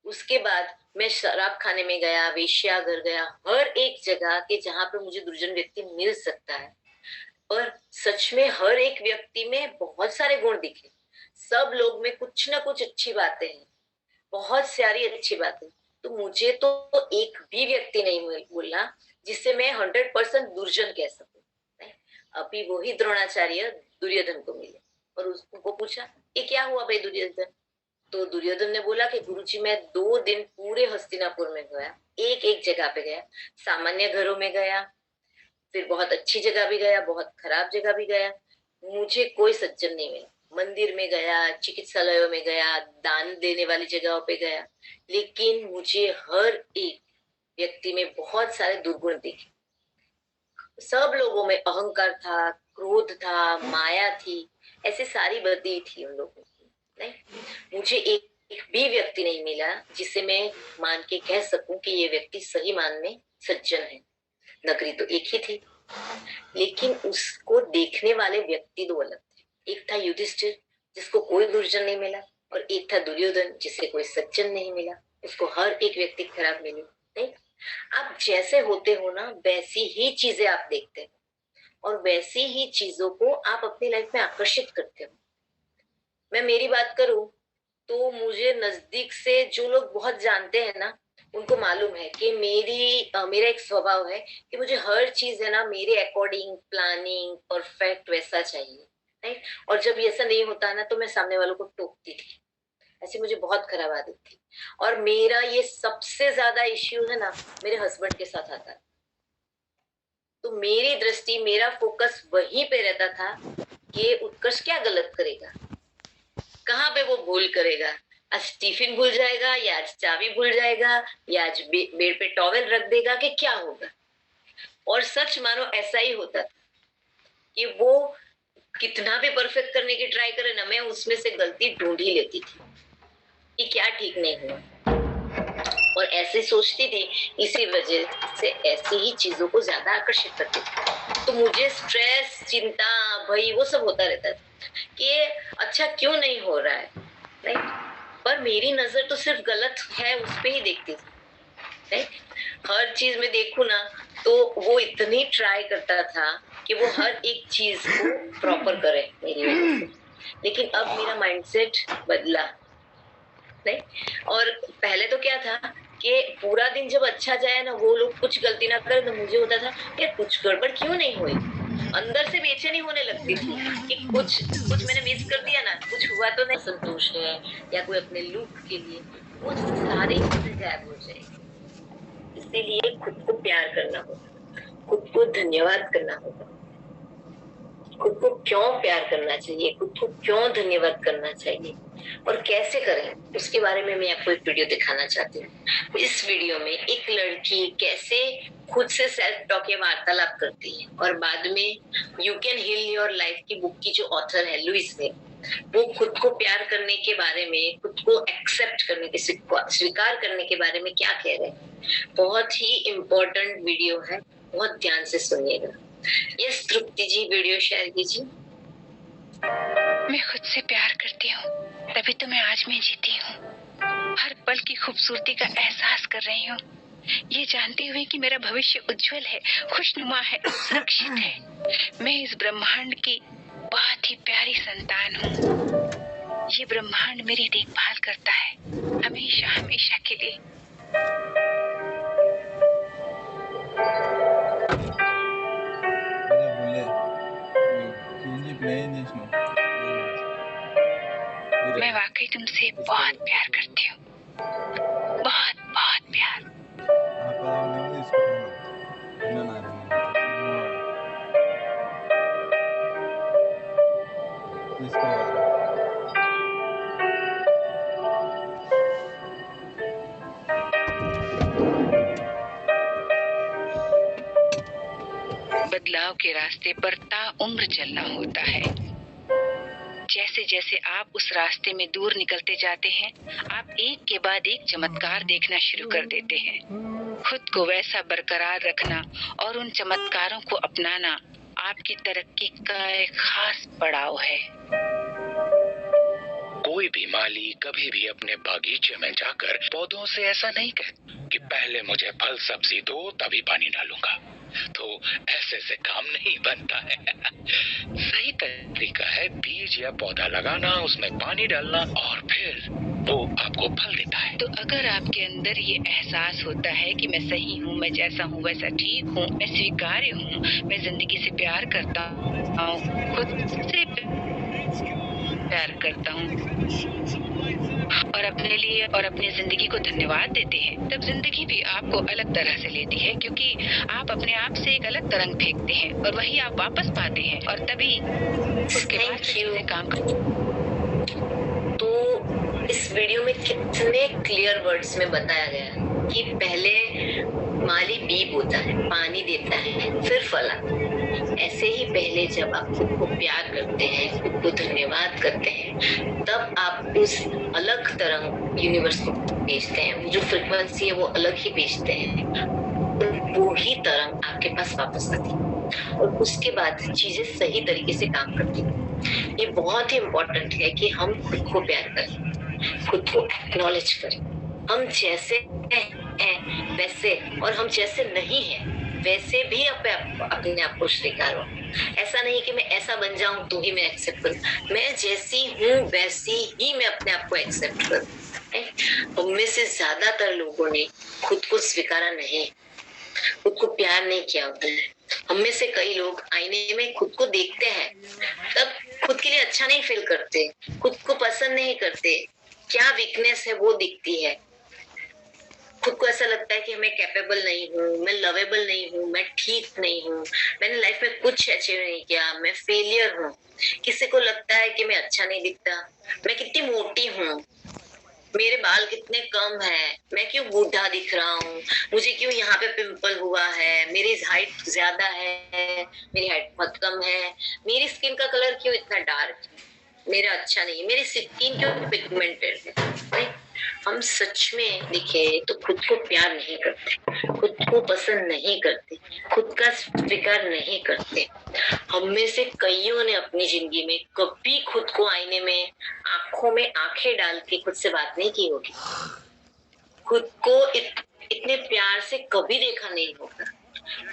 उसके बाद मैं शराब खाने में गया, वेश्याघर गया, हर एक जगह के जहां पे मुझे दुर्जन व्यक्ति मिल सकता है। पर सच में हर एक व्यक्ति में बहुत सारे गुण दिखे, सब लोग में कुछ ना कुछ अच्छी बातें हैं, बहुत सारी अच्छी बातें। तो मुझे तो एक भी व्यक्ति नहीं बोला जिससे मैं 100% दुर्जन कह सकूं। अभी वही द्रोणाचार्य दुर्योधन को मिले और उसको पूछा ये क्या हुआ भाई दुर्योधन, तो दुर्योधन ने बोला कि गुरुजी मैं 2 दिन पूरे हस्तिनापुर में गया, एक एक जगह पे गया, सामान्य घरों में गया, फिर बहुत अच्छी जगह भी गया, बहुत खराब जगह भी गया, मुझे कोई सज्जन नहीं मिला। मंदिर में गया, चिकित्सालयों में गया, दान देने वाली जगहों पे गया, लेकिन मुझे हर एक व्यक्ति में बहुत सारे दुर्गुण दिखे। सब लोगों में अहंकार था, क्रोध था, माया थी, ऐसे सारी बदी थी उन लोगों की। नहीं, मुझे एक भी व्यक्ति नहीं मिला जिसे मैं मान के कह सकूं कि ये व्यक्ति सही मान में सज्जन है। नगरी तो एक ही थी, लेकिन उसको देखने वाले व्यक्ति दो अलग थे। एक था युधिष्ठिर, जिसको कोई दुर्जन नहीं मिला, और एक था दुर्योधन, जिसे कोई सज्जन नहीं मिला। उसको हर एक व्यक्ति खराब मिली। नहीं, आप जैसे होते हो ना, वैसी ही चीजें आप देखते हो, और वैसी ही चीजों को आप अपनी लाइफ में आकर्षित करते हो। मैं मेरी बात करूं तो मुझे नजदीक से जो लोग बहुत जानते हैं ना, उनको मालूम है कि मेरा एक स्वभाव है कि मुझे हर चीज है ना मेरे अकॉर्डिंग, प्लानिंग, परफेक्ट वैसा चाहिए। राइट? और जब ऐसा नहीं होता ना तो मैं सामने वालों को टोकती थी। ऐसी मुझे बहुत खराब आदत थी। और मेरा ये सबसे ज्यादा इश्यू है ना मेरे हस्बैंड के साथ आता है। तो मेरी दृष्टि, मेरा फोकस वहीं पे रहता था कि उत्कर्ष क्या गलत करेगा, कहाँ पे वो भूल करेगा। आज टिफिन भूल जाएगा, या आज चाबी भूल जाएगा, या आज बेड पे टॉवेल रख देगा, कि क्या होगा। और सच मानो ऐसा ही होता था कि वो कितना भी परफेक्ट करने की ट्राई करे ना, मैं उसमें से गलती ढूंढ ही लेती थी कि क्या ठीक नहीं हुआ, और ऐसे सोचती थी। इसी वजह से ऐसी ही चीजों को ज्यादा आकर्षित करती थी। तो मुझे स्ट्रेस, चिंता, भय वो सब होता रहता था कि अच्छा क्यों नहीं हो रहा है। नहीं, पर मेरी नजर तो सिर्फ गलत है उस पे ही देखती थी। नहीं, हर चीज में देखूं ना तो वो इतनी ट्राई करता था कि वो हर एक चीज को प्रॉपर करे मेरी वजह से। लेकिन अब मेरा माइंडसेट बदला। नहीं, और पहले तो क्या था कि पूरा दिन जब अच्छा जाए ना, वो लोग कुछ गलती ना करे तो मुझे होता था यार कुछ गड़बड़ क्यों नहीं हुई। अंदर से बेचैनी होने लगती थी कि कुछ मैंने मिस कर दिया ना, कुछ हुआ तो नहीं। संतोष है या कोई अपने लुक के लिए, वो सारी चीजें गायब हो जाएगी। इसीलिए खुद को प्यार करना होगा, खुद को धन्यवाद करना होगा। खुद को क्यों प्यार करना चाहिए, खुद को क्यों धन्यवाद करना चाहिए, और कैसे करें, उसके बारे में मैं आपको एक वीडियो दिखाना चाहती हूँ। इस वीडियो में एक लड़की कैसे खुद से सेल्फ टॉक या वार्तालाप करती है, और बाद में you can heal your life की बुक की जो ऑथर है लुइस ने, वो खुद को प्यार करने के बारे में, खुद को एक्सेप्ट करने के, स्वीकार करने के बारे में क्या कह रहे हैं। बहुत ही इम्पोर्टेंट वीडियो है, बहुत ध्यान से सुनिएगा। यस तृप्ति जी, वीडियो शेयर कीजिए। मैं खुद से प्यार करती हूँ, तभी तो मैं आज में जीती हूँ। हर पल की खूबसूरती का एहसास कर रही हूँ, ये जानते हुए कि मेरा भविष्य उज्जवल है, खुशनुमा है, सुरक्षित है। मैं इस ब्रह्मांड की बहुत ही प्यारी संतान हूँ। ये ब्रह्मांड मेरी देखभाल करता है हमेशा हमेशा के लिए। मैं वाकई तुमसे बहुत प्यार करती हूँ, बहुत बहुत प्यार। बदलाव के रास्ते पर ताउम्र चलना होता है। जैसे जैसे आप उस रास्ते में दूर निकलते जाते हैं, आप एक के बाद एक चमत्कार देखना शुरू कर देते हैं। खुद को वैसा बरकरार रखना और उन चमत्कारों को अपनाना आपकी तरक्की का एक खास पड़ाव है। कोई भी माली कभी भी अपने बागीचे में जाकर पौधों से ऐसा नहीं कहता कि पहले मुझे फल सब्जी दो तभी पानी डालूंगा। तो ऐसे से काम नहीं बनता है। सही तरीका है बीज या पौधा लगाना, उसमें पानी डालना, और फिर वो आपको फल देता है। तो अगर आपके अंदर ये एहसास होता है कि मैं सही हूँ, मैं जैसा हूँ वैसा ठीक हूँ, मैं स्वीकार्य हूँ, मैं जिंदगी से प्यार करता हूँ, खुद से प्यार करता हूँ और अपने लिए और अपनी जिंदगी को धन्यवाद देते हैं, तब जिंदगी भी आपको अलग तरह से लेती है, क्योंकि आप अपने आप से एक अलग तरंग फेंकते हैं और वही आप वापस पाते हैं, और तभी उसके बाद से काम तो इस वीडियो में कितने क्लियर वर्ड्स में बताया गया कि पहले माली बीज बोता है, पानी देता है, फिर फल आता है। ऐसे ही पहले जब आप खुद को प्यार करते हैं, खुद को धन्यवाद करते हैं, तब आप उस अलग तरंग यूनिवर्स को भेजते हैं। वो जो फ्रिक्वेंसी है वो अलग ही भेजते हैं, वो ही तरंग आपके पास वापस आती है और उसके बाद चीजें सही तरीके से काम करती है। ये बहुत ही इम्पोर्टेंट है कि हम खुद को प्यार करें, खुद को एक्नॉलेज करें। हम जैसे हैं वैसे, और हम जैसे नहीं हैं वैसे भी अपने आप को स्वीकारो। ऐसा नहीं कि मैं ऐसा बन जाऊं तो ही मैं एक्सेप्ट करूं। मैं जैसी हूँ वैसी ही मैं अपने आप को एक्सेप्ट करूं। उनमें से ज्यादातर लोगों ने खुद को स्वीकारा नहीं, खुद को प्यार नहीं किया होता है। हम में से कई लोग आईने में खुद को देखते हैं, तब खुद के लिए अच्छा नहीं फील करते, खुद को पसंद नहीं करते। क्या वीकनेस है वो दिखती है। खुद को ऐसा लगता है कि मैं कैपेबल नहीं हूँ, मैं लवेबल नहीं हूँ, मैं ठीक नहीं हूँ, मैंने लाइफ में कुछ अचीव नहीं किया, मैं फेलियर हूँ। किसी को लगता है कि मैं अच्छा नहीं दिखता, मैं कितनी मोटी हूँ, मेरे बाल कितने कम हैं, मैं क्यों बूढ़ा दिख रहा हूँ, मुझे क्यों यहाँ पे पिंपल हुआ है, मेरी हाइट ज्यादा है, मेरी हाइट बहुत कम है, मेरी स्किन का कलर क्यों इतना डार्क है, मेरा अच्छा नहीं है, मेरी स्किन क्यों पिगमेंटेड है। हम सच में दिखे तो खुद को प्यार नहीं करते, खुद को पसंद नहीं करते, खुद का स्वीकार नहीं करते। हम में से कईयों ने अपनी जिंदगी में कभी खुद को आईने में आंखों में आंखें डाल के खुद से बात नहीं की होगी, खुद को इतने प्यार से कभी देखा नहीं होगा,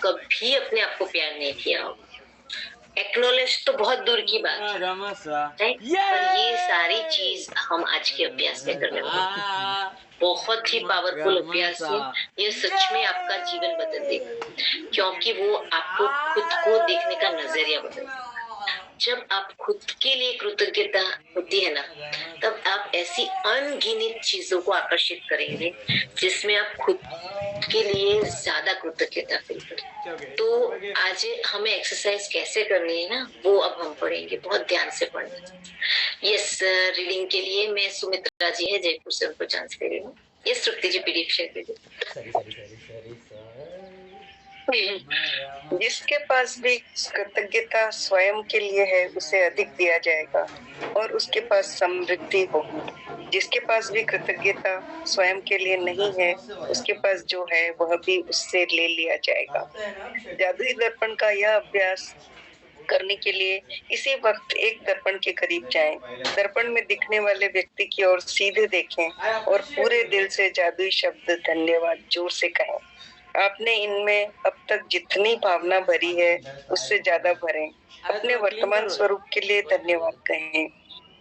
कभी अपने आप को प्यार नहीं किया होगा। एक्नॉलेज तो बहुत दूर की बात है, पर ये सारी चीज हम आज के अभ्यास में करने वाले, बहुत ही पावरफुल अभ्यास है। ये सच में आपका जीवन बदल देगा, क्योंकि वो आपको खुद को देखने का नजरिया बदल। जब आप खुद के लिए कृतज्ञता होती है ना, तब आप ऐसी अनगिनत चीजों को आकर्षित करेंगे जिसमें आप खुद के लिए ज्यादा कृतज्ञता फील करें। तो आज हमें एक्सरसाइज कैसे करनी है ना, वो अब हम पढ़ेंगे, बहुत ध्यान से पढ़ना। यस, रीडिंग के लिए मैं सुमित्रा जी है जयपुर से, उनको चांस दे रही हूँ। यस श्रुति जी, पीडीएफ शेयर कीजिए। जिसके पास भी कृतज्ञता स्वयं के लिए है उसे अधिक दिया जाएगा और उसके पास समृद्धि होगी। जिसके पास भी कृतज्ञता स्वयं के लिए नहीं है उसके पास जो है वह भी उससे ले लिया जाएगा। जादुई दर्पण का यह अभ्यास करने के लिए इसी वक्त एक दर्पण के करीब जाएं। दर्पण में दिखने वाले व्यक्ति की ओर सीधे देखें और पूरे दिल से जादुई शब्द धन्यवाद जोर से कहें। आपने इनमें अब तक जितनी भावना भरी है उससे ज्यादा भरें। अपने वर्तमान स्वरूप के लिए धन्यवाद कहें,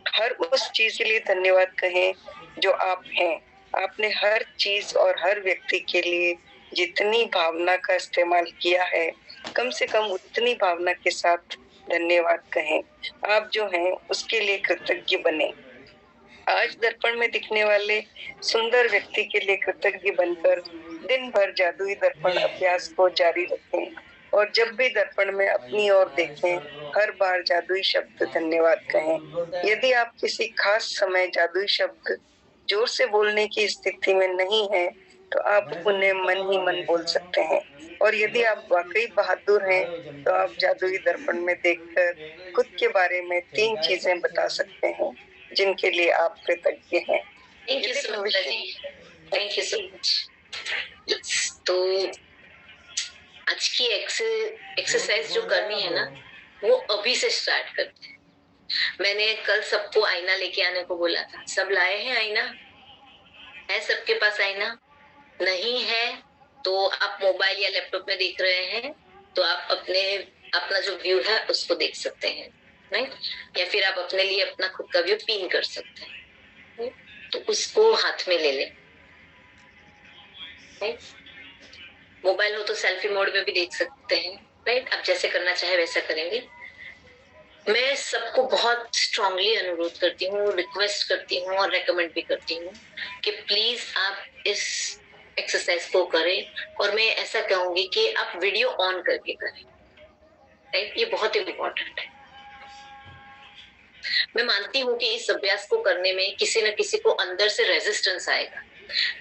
हर उस चीज के लिए धन्यवाद कहें जो आप हैं। आपने हर चीज और हर व्यक्ति के लिए जितनी भावना का इस्तेमाल किया है, कम से कम उतनी भावना के साथ धन्यवाद कहें। आप जो हैं उसके लिए कृतज्ञ बने। आज दर्पण में दिखने वाले सुंदर व्यक्ति के लिए कृतज्ञ बनकर दिन भर जादुई दर्पण अभ्यास को जारी रखें और जब भी दर्पण में अपनी ओर देखें, हर बार जादुई शब्द धन्यवाद कहें। यदि आप किसी खास समय जादुई शब्द जोर से बोलने की स्थिति में नहीं है तो आप उन्हें मन ही मन बोल सकते हैं, और यदि आप वाकई बहादुर हैं तो आप जादुई दर्पण में देखकर खुद के बारे में 3 चीजें बता सकते हैं जिनके लिए आप कृतज्ञ हैं। Thank you so much, thank you so much. तो आज की एक्सरसाइज जो करनी है ना, वो अभी से स्टार्ट करते हैं। मैंने कल सबको आईना लेके आने को बोला था, सब लाए हैं आईना? है सबके पास आईना? नहीं है तो आप मोबाइल या लैपटॉप में देख रहे हैं तो आप अपना जो व्यू है उसको देख सकते हैं, राइट? या फिर आप अपने लिए अपना खुद का व्यू पिन कर सकते हैं, तो उसको हाथ में ले लें। मोबाइल हो तो सेल्फी मोड में भी देख सकते हैं, राइट? आप जैसे करना चाहे वैसा करेंगे। मैं सबको बहुत स्ट्रांगली अनुरोध करती हूँ, रिक्वेस्ट करती हूँ और रेकमेंड भी करती हूँ कि प्लीज आप इस एक्सरसाइज को करें, और मैं ऐसा कहूंगी कि आप वीडियो ऑन करके करें, राइट? ये बहुत इम्पोर्टेंट है। मैं मानती हूँ कि इस अभ्यास को करने में किसी न किसी को अंदर से रेजिस्टेंस आएगा,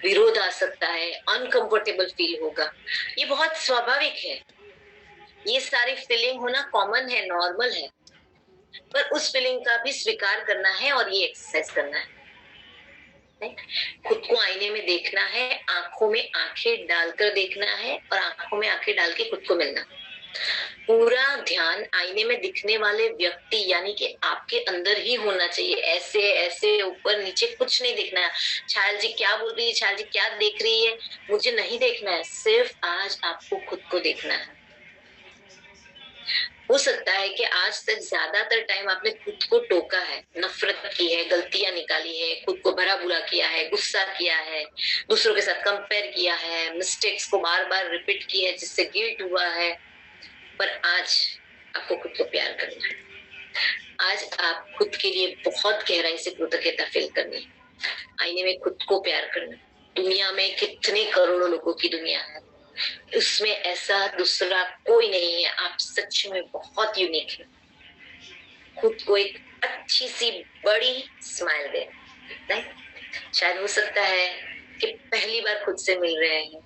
विरोध आ सकता है, अनकंफर्टेबल फील होगा, ये बहुत स्वाभाविक है। ये सारी फीलिंग होना कॉमन है, नॉर्मल है, पर उस फीलिंग का भी स्वीकार करना है और ये एक्सरसाइज करना है। खुद को आईने में देखना है, आंखों में आंखें डालकर देखना है और आंखों में आंखें डाल के खुद को मिलना। पूरा ध्यान आईने में दिखने वाले व्यक्ति यानी कि आपके अंदर ही होना चाहिए। ऐसे ऐसे ऊपर नीचे कुछ नहीं देखना है। छायल जी क्या बोल रही है, छायल जी क्या देख रही है, मुझे नहीं देखना है। सिर्फ आज आपको खुद को देखना है। हो सकता है कि आज तक ज्यादातर टाइम आपने खुद को टोका है, नफरत की है, गलतियां निकाली है, खुद को भरा बुरा किया है, गुस्सा किया है, दूसरों के साथ कंपेयर किया है, मिस्टेक्स को बार बार रिपीट की है जिससे गिल्ट हुआ है। पर आज आपको खुद को प्यार करना है। आज आप खुद के लिए बहुत गहराई से कृतज्ञता फील करनी है। आईने में खुद को प्यार करना। दुनिया में कितने करोड़ों लोगों की दुनिया है, उसमें ऐसा दूसरा कोई नहीं है। आप सच में बहुत यूनिक है। खुद को एक अच्छी सी बड़ी स्माइल दे। नहीं? शायद हो सकता है कि पहली बार खुद से मिल रहे हैं,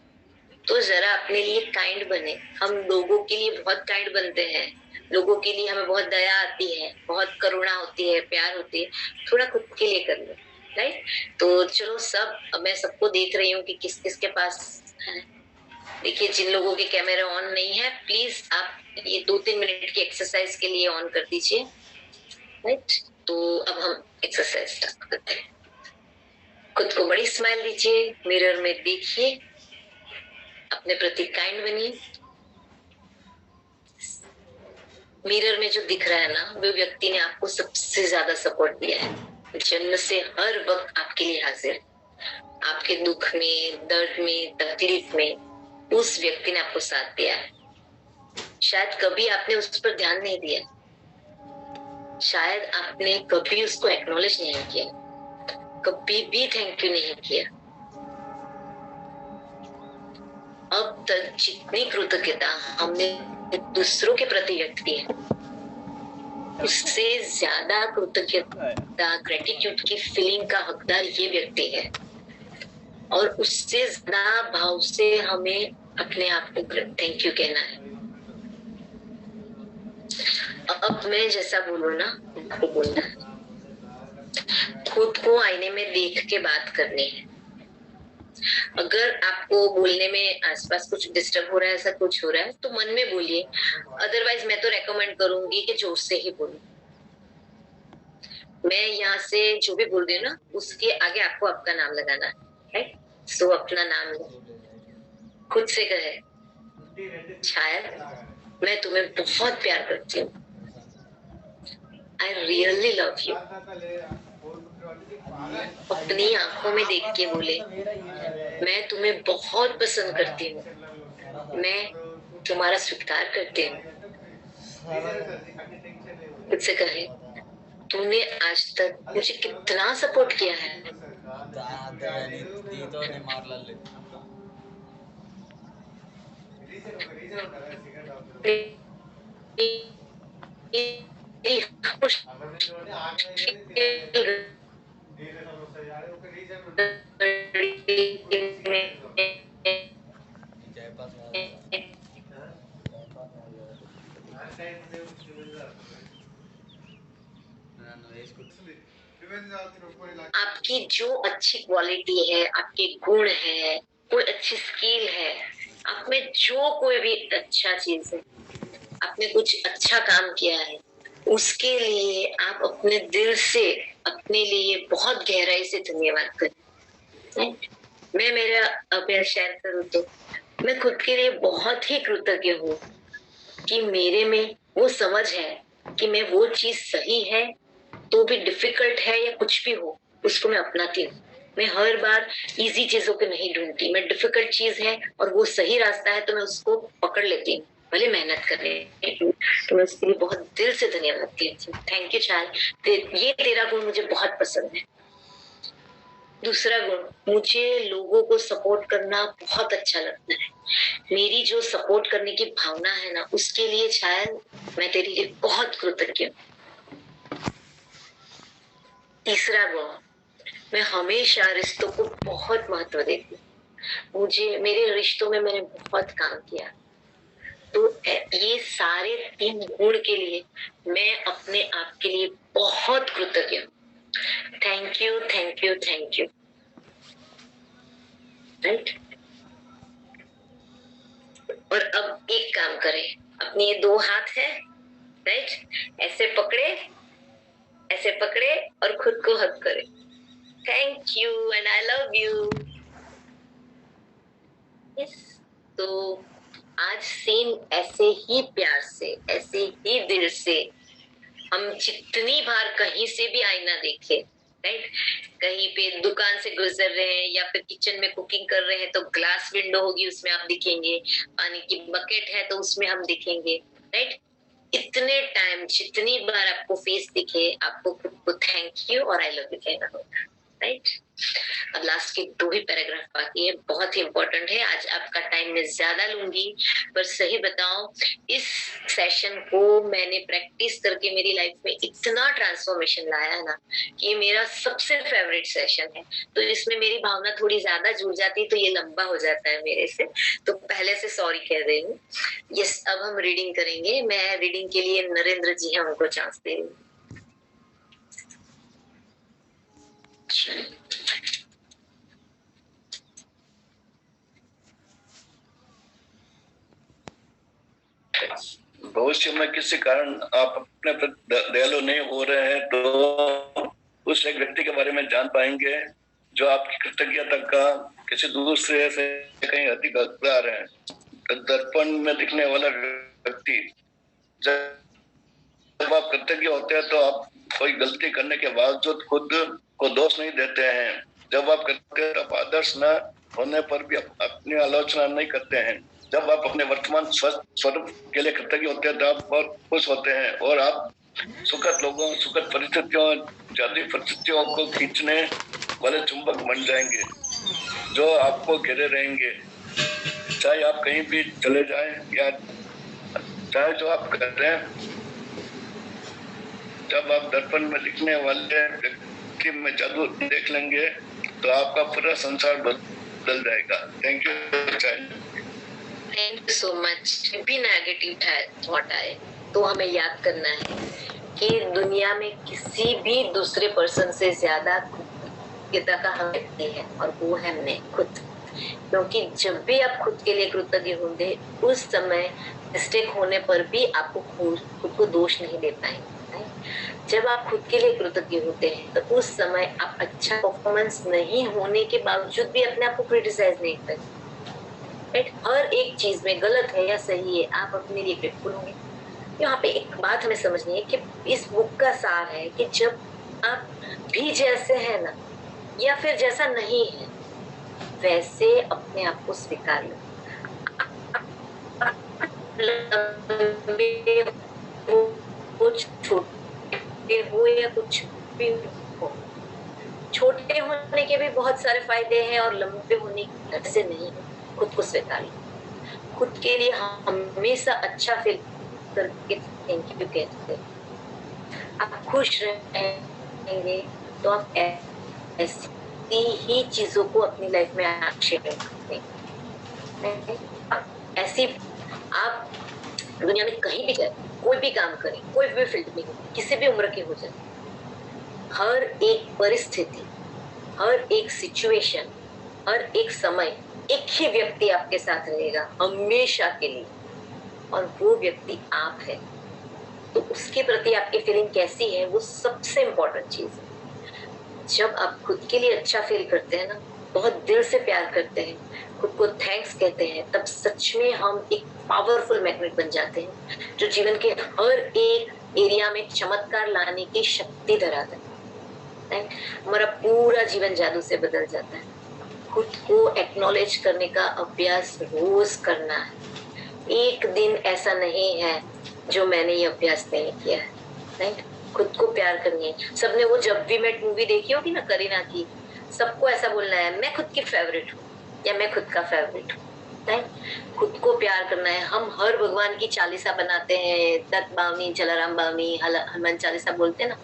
तो जरा अपने लिए काइंड बने। हम लोगों के लिए बहुत काइंड बनते हैं, लोगों के लिए हमें बहुत दया आती है, बहुत करुणा होती है, प्यार होती है। थोड़ा खुद के लिए कर लो। राइट? तो चलो मैं सबको देख रही हूँ कि किस किस के पास है। देखिए, जिन लोगों के कैमरे ऑन नहीं है, प्लीज आप ये 2-3 मिनट की एक्सरसाइज के लिए ऑन कर दीजिए। राइट? तो अब हम एक्सरसाइज स्टार्ट करते हैं। खुद को बड़ी स्माइल दीजिए, मिरर में देखिए, अपने प्रति काइंड बनिए। मिरर में जो दिख रहा है ना, वो व्यक्ति ने आपको सबसे ज्यादा सपोर्ट दिया है, जन्म से हर वक्त आपके लिए हाजिर है। आपके दुख में, दर्द में, तकलीफ में उस व्यक्ति ने आपको साथ दिया है। शायद कभी आपने उस पर ध्यान नहीं दिया, शायद आपने कभी उसको एक्नॉलेज नहीं किया, कभी भी थैंक यू नहीं किया। अब तक जितनी कृतज्ञता हमने दूसरों के प्रति व्यक्त की है, उससे ज्यादा कृतज्ञता, ग्रेटिट्यूड की फीलिंग का हकदार ये व्यक्ति है। और उससे ज्यादा भाव से हमें अपने आप को थैंक यू कहना है। अब मैं जैसा बोलूं ना, आपको बोलना है। खुद को आईने में देख के बात करनी है। अगर आपको बोलने में आसपास कुछ डिस्टर्ब हो रहा है, ऐसा कुछ हो रहा है, तो मन में बोलिए। अदरवाइज मैं तो रेकमेंड करूंगी कि जोर से ही बोलो। मैं यहाँ से जो भी बोल रही हूँ ना, उसके आगे आपको आपका नाम लगाना है। सो अपना नाम लो, खुद से कहे, शायद मैं तुम्हें बहुत प्यार करती हूँ। I really love you। अपनी आंखों में देख के बोले, मैं तुम्हें बहुत पसंद करती हूँ, मैं तुम्हारा स्वीकार करती हूँ। खुद से कहे, तूने आज तक मुझे कितना सपोर्ट किया है। आपकी जो अच्छी क्वालिटी है, आपके गुण है, कोई अच्छी स्किल है, आप में जो कोई भी अच्छा चीज है, आपने कुछ अच्छा काम किया है, उसके लिए आप अपने दिल से अपने लिए बहुत गहराई से धन्यवाद करें। मैं मेरा अभ्यास शेयर करूं तो मैं खुद के लिए बहुत ही कृतज्ञ हूँ कि मेरे में वो समझ है कि मैं वो चीज सही है तो भी डिफिकल्ट है या कुछ भी हो, उसको मैं अपनाती हूँ। मैं हर बार इजी चीजों को नहीं ढूंढती, मैं डिफिकल्ट चीज है और वो सही रास्ता है तो मैं उसको पकड़ लेती हूँ, भले मेहनत कर रही हूँ। तो मैं उसके लिए बहुत दिल से धन्यवाद देती हूँ। थैंक यू चार्ल, ये तेरा गुण मुझे बहुत पसंद है। दूसरा गुण, मुझे लोगों को सपोर्ट करना बहुत अच्छा लगता है। मेरी जो सपोर्ट करने की भावना है ना, उसके लिए शायद मैं तेरे लिए बहुत कृतज्ञ हूँ। तीसरा गुण, मैं हमेशा रिश्तों को बहुत महत्व देती हूँ। मुझे मेरे रिश्तों में मैंने बहुत काम किया, तो ये सारे 3 गुण के लिए मैं अपने आप के लिए बहुत कृतज्ञ हूँ। Thank you, thank you, thank you. Right. और अब एक काम करें, अपने ये 2 हाथ है, राइट, ऐसे पकड़े और खुद को हग करें। Thank you and I love you. Yes, तो आज सेम ऐसे ही प्यार से, ऐसे ही दिल से हम जितनी बार कहीं से भी आईना देखें, राइट, कहीं पे दुकान से गुजर रहे हैं या फिर किचन में कुकिंग कर रहे हैं तो ग्लास विंडो होगी, उसमें आप दिखेंगे, पानी की बकेट है तो उसमें हम दिखेंगे, राइट। इतने टाइम जितनी बार आपको फेस दिखे, आपको खुद को थैंक यू और आई लव यू कहना होगा, राइट। अब लास्ट के 2 ही पैराग्राफ बाकी है, बहुत ही इंपॉर्टेंट है। आज आपका टाइम मैं ज्यादा लूंगी, पर सही बताऊं, इस सेशन को मैंने प्रैक्टिस करके मेरी लाइफ में इतना ट्रांसफॉर्मेशन लाया है ना कि ये मेरा सबसे फेवरेट सेशन है। तो इसमें मेरी भावना थोड़ी ज्यादा जुड़ जाती है तो ये लंबा हो जाता है मेरे से, तो पहले से सॉरी कह रही हूँ। यस, अब हम रीडिंग करेंगे। मैं रीडिंग के लिए नरेंद्र जी हैं, उनको चांस दे रही हूँ। भविष्य में किसी कारण आप अपने प्रति दयालु नहीं हो रहे हैं तो उस एक व्यक्ति के बारे में जान पाएंगे जो आपकी कृतज्ञता का किसी दूसरे से कहीं अधिक हकदार है। दर्पण में दिखने वाला व्यक्ति, जब आप कृतज्ञ होते हैं तो आप कोई गलती करने के बावजूद खुद को दोष नहीं देते हैं। जब आप करते हैं तब आदर्श न होने पर भी अपनी आलोचना नहीं करते हैं। जब आप अपने वर्तमान स्वरूप के लिए कृतज्ञ होते हैं तो आप बहुत खुश होते हैं और आप सुखद लोगों, सुखद परिस्थितियों, जादुई परिस्थितियों को खींचने वाले चुंबक बन जाएंगे जो आपको घेरे रहेंगे, चाहे आप कहीं भी चले जाएं या चाहे जो आप कर रहे हैं। जब आप दर्पण में दिखने वाले व्यक्ति में जादू देख लेंगे तो आपका पूरा संसार बदल जाएगा। Thank you. Thank you so much. भी नेगेटिव थॉट आए तो हमें याद करना है कि दुनिया में किसी भी दूसरे पर्सन से ज्यादा कृतज्ञता का हम व्यक्ति है और वो है मैं खुद। क्योंकि जब भी आप खुद के लिए कृतज्ञ होंगे उस समय मिस्टेक होने पर भी आपको खुद को दोष नहीं दे पाएंगे। जब आप खुद के लिए कृतज्ञ होते हैं तो उस समय आप अच्छा परफॉर्मेंस नहीं होने के बावजूद भी अपने आप को क्रिटिसाइज नहीं करते। हर एक चीज में गलत है या सही है आप अपने लिए ग्रेटफुल होंगे। यहाँ पे एक बात हमें समझनी है कि इस बुक का सार है कि जब आप भी जैसे है ना या फिर जैसा नहीं है वैसे अपने आप को स्वीकार लो। कुछ छोटे हो या कुछ भी हो, छोटे होने के भी बहुत सारे फायदे हैं और लंबे होने के से नहीं। खुद को स्वीकार लो। खुद के लिए हमेशा अच्छा फील करके थैंक यू कहते हैं। आप खुश रहेंगे तो आप ऐसी ही चीजों को अपनी लाइफ में आक्षेप करते हैं। ऐसी आप दुनिया में कहीं भी जाए, कोई भी काम करें, कोई भी फील्ड में किसी भी उम्र के हो जाए, हर एक परिस्थिति, हर एक सिचुएशन, हर एक समय एक ही व्यक्ति आपके साथ रहेगा हमेशा के लिए और वो व्यक्ति आप है। तो उसके प्रति आपकी फीलिंग कैसी है वो सबसे इम्पोर्टेंट चीज है। जब आप खुद के लिए अच्छा फील करते हैं ना, बहुत दिल से प्यार करते हैं, खुद को थैंक्स कहते हैं, तब सच में हम एक पावरफुल मैग्नेट बन जाते हैं जो जीवन के हर एक एरिया में चमत्कार लाने की शक्ति धराता है। हमारा पूरा जीवन जादू से बदल जाता है। खुद को एक्नॉलेज करने का अभ्यास रोज करना है। एक दिन ऐसा नहीं है जो मैंने ये अभ्यास नहीं किया है। राइट, खुद को प्यार करनी है। सबने वो जब भी मेट मूवी देखी होगी ना करीना की, सबको ऐसा बोलना है मैं खुद की फेवरेट हूँ या मैं खुद का फेवरेट हूँ। खुद को प्यार करना है। हम हर भगवान की चालीसा बनाते हैं, दत्त बावनी, जलाराम बावनी, हनुमान चालीसा बोलते हैं ना,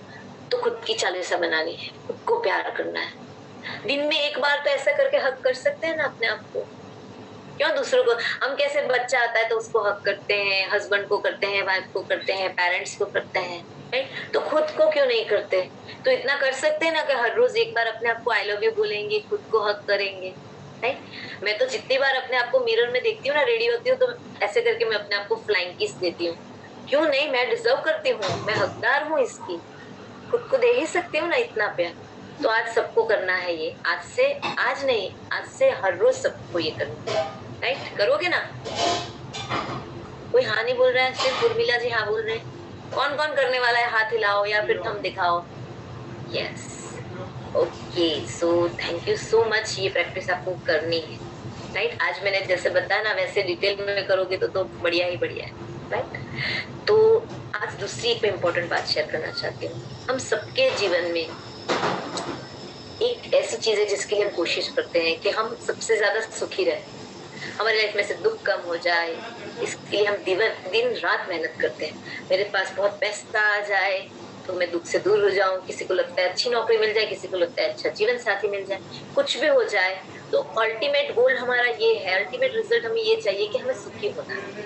तो खुद की चालीसा बनानी है। खुद को प्यार करना है। दिन में एक बार तो ऐसा करके हक कर सकते हैं ना अपने आप को। क्यों दूसरों को, हम कैसे बच्चा आता है तो उसको हक करते हैं, हस्बैंड को करते हैं, वाइफ को करते हैं, पेरेंट्स को करते हैं, राइट? तो खुद को क्यों नहीं करते? तो इतना कर सकते हैं ना कि हर रोज एक बार अपने आप को आई लव यू बोलेंगे, खुद को हक करेंगे, राइट? मैं तो जितनी बार अपने आप को मिरर में देखती हूँ ना, रेडी होती हूँ, तो ऐसे करके मैं अपने आप को फ्लाइंग किस देती हूँ। क्यों नहीं, मैं डिजर्व करती हूँ, मैं हकदार हूँ इसकी, खुद को दे ही सकती हूँ ना इतना प्यार। तो आज सबको करना है ये, आज से, आज नहीं, आज से हर रोज सबको ये करना है, राइट? करोगे ना? कोई हाँ नहीं बोल रहा है, सिर्फ उर्मिला जी हाँ बोल रहे हैं। कौन कौन करने वाला है? हाथ हिलाओ या फिर थंब दिखाओ। Yes, okay, so thank you so much. ये प्रैक्टिस आपको करनी है, राइट? आज मैंने जैसे बताया ना, वैसे डिटेल में करोगे तो बढ़िया ही बढ़िया है, राइट? तो आज दूसरी एक इम्पोर्टेंट बात शेयर करना चाहती हूँ। हम सबके जीवन में एक ऐसी चीज है जिसके लिए हम कोशिश करते हैं कि हम सबसे ज्यादा सुखी रहे, हमारी लाइफ में से दुख कम हो जाए, इसके लिए हम दिन रात मेहनत करते हैं। मेरे पास बहुत पैसा आ जाए तो मैं दुख से दूर हो जाऊं, किसी को लगता है अच्छी नौकरी मिल जाए, किसी को लगता है अच्छा जीवन साथी मिल जाए, कुछ भी हो जाए। तो अल्टीमेट गोल हमारा ये है, अल्टीमेट रिजल्ट हमें ये चाहिए कि हमें सुखी होना है,